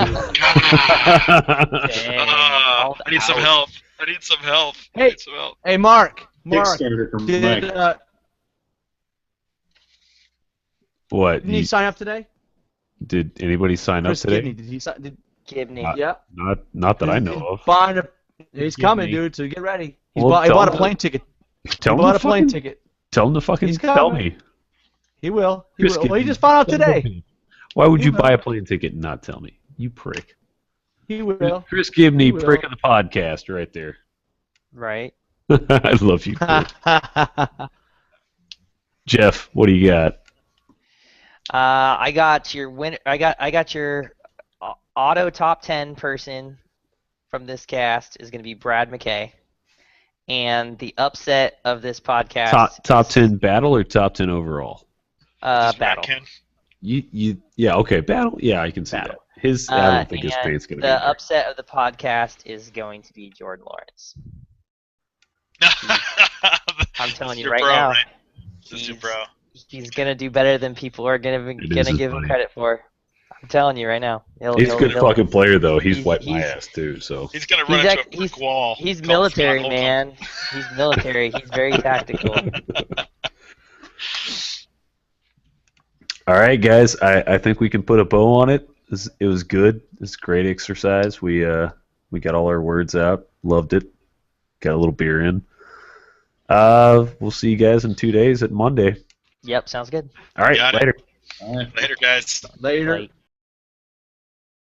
Speaker 4: Dang.
Speaker 1: I need some help. I need some help.
Speaker 7: Hey.
Speaker 1: I need some help.
Speaker 7: Hey, Mark.
Speaker 3: Kickstarter from
Speaker 7: Did,
Speaker 3: Mike.
Speaker 2: What?
Speaker 7: didn't he sign up today?
Speaker 2: Did anybody sign up
Speaker 7: Chris
Speaker 2: today?
Speaker 7: Gibney, did he sign?
Speaker 4: Gibney.
Speaker 7: Yeah.
Speaker 2: Not that I know of.
Speaker 7: Buying a, he's coming,
Speaker 2: Gibney.
Speaker 7: dude. So get ready.
Speaker 2: Well,
Speaker 7: He bought a
Speaker 2: tell
Speaker 7: plane ticket.
Speaker 2: Tell
Speaker 7: He
Speaker 2: him
Speaker 7: bought
Speaker 2: to
Speaker 7: a plane
Speaker 2: fucking,
Speaker 7: ticket.
Speaker 2: tell him to fucking
Speaker 7: He's
Speaker 2: tell
Speaker 7: coming.
Speaker 2: me.
Speaker 7: He will. He
Speaker 2: Chris
Speaker 7: will. Well, he
Speaker 2: Gibney.
Speaker 7: just found out today.
Speaker 2: Why would
Speaker 7: He
Speaker 2: you
Speaker 7: will.
Speaker 2: buy a plane ticket and not tell me? You prick.
Speaker 7: He will.
Speaker 2: Chris Gibney,
Speaker 7: He will.
Speaker 2: prick of the podcast, right there.
Speaker 4: Right.
Speaker 2: I love you, Chris. Jeff, what do you got?
Speaker 4: I got your win. I got your auto top 10 person from this cast is going to be Brad McKay, and the upset of this podcast.
Speaker 2: Top 10 battle or top 10 overall?
Speaker 4: Battle.
Speaker 1: Ken?
Speaker 2: Yeah, okay, battle. Yeah, I can see
Speaker 4: Battle.
Speaker 2: that. I don't think his
Speaker 4: And
Speaker 2: paint's gonna be
Speaker 4: the
Speaker 2: there.
Speaker 4: upset of the podcast is going to be Jordan Lawrence. I'm telling
Speaker 1: This is
Speaker 4: you
Speaker 1: your
Speaker 4: right
Speaker 1: bro,
Speaker 4: now.
Speaker 1: Right? This is your bro.
Speaker 4: He's gonna do better than people are gonna
Speaker 2: It is his
Speaker 4: give him
Speaker 2: money.
Speaker 4: credit for. I'm telling you right now.
Speaker 2: He's a good fucking player, though. He's wiped my
Speaker 4: he's-
Speaker 2: ass, too, so.
Speaker 1: He's gonna run into a brick wall.
Speaker 4: He's
Speaker 1: called
Speaker 4: military,
Speaker 1: Scott
Speaker 4: man. He's military. He's very tactical.
Speaker 2: All right, guys. I think we can put a bow on it. It was good. It's a great exercise. We got all our words out. Loved it. Got a little beer in. We'll see you guys in 2 days at Monday.
Speaker 4: Yep, sounds good.
Speaker 2: All right,
Speaker 1: Got it.
Speaker 2: later.
Speaker 3: All right.
Speaker 1: Later, guys.
Speaker 7: Later.
Speaker 4: Like,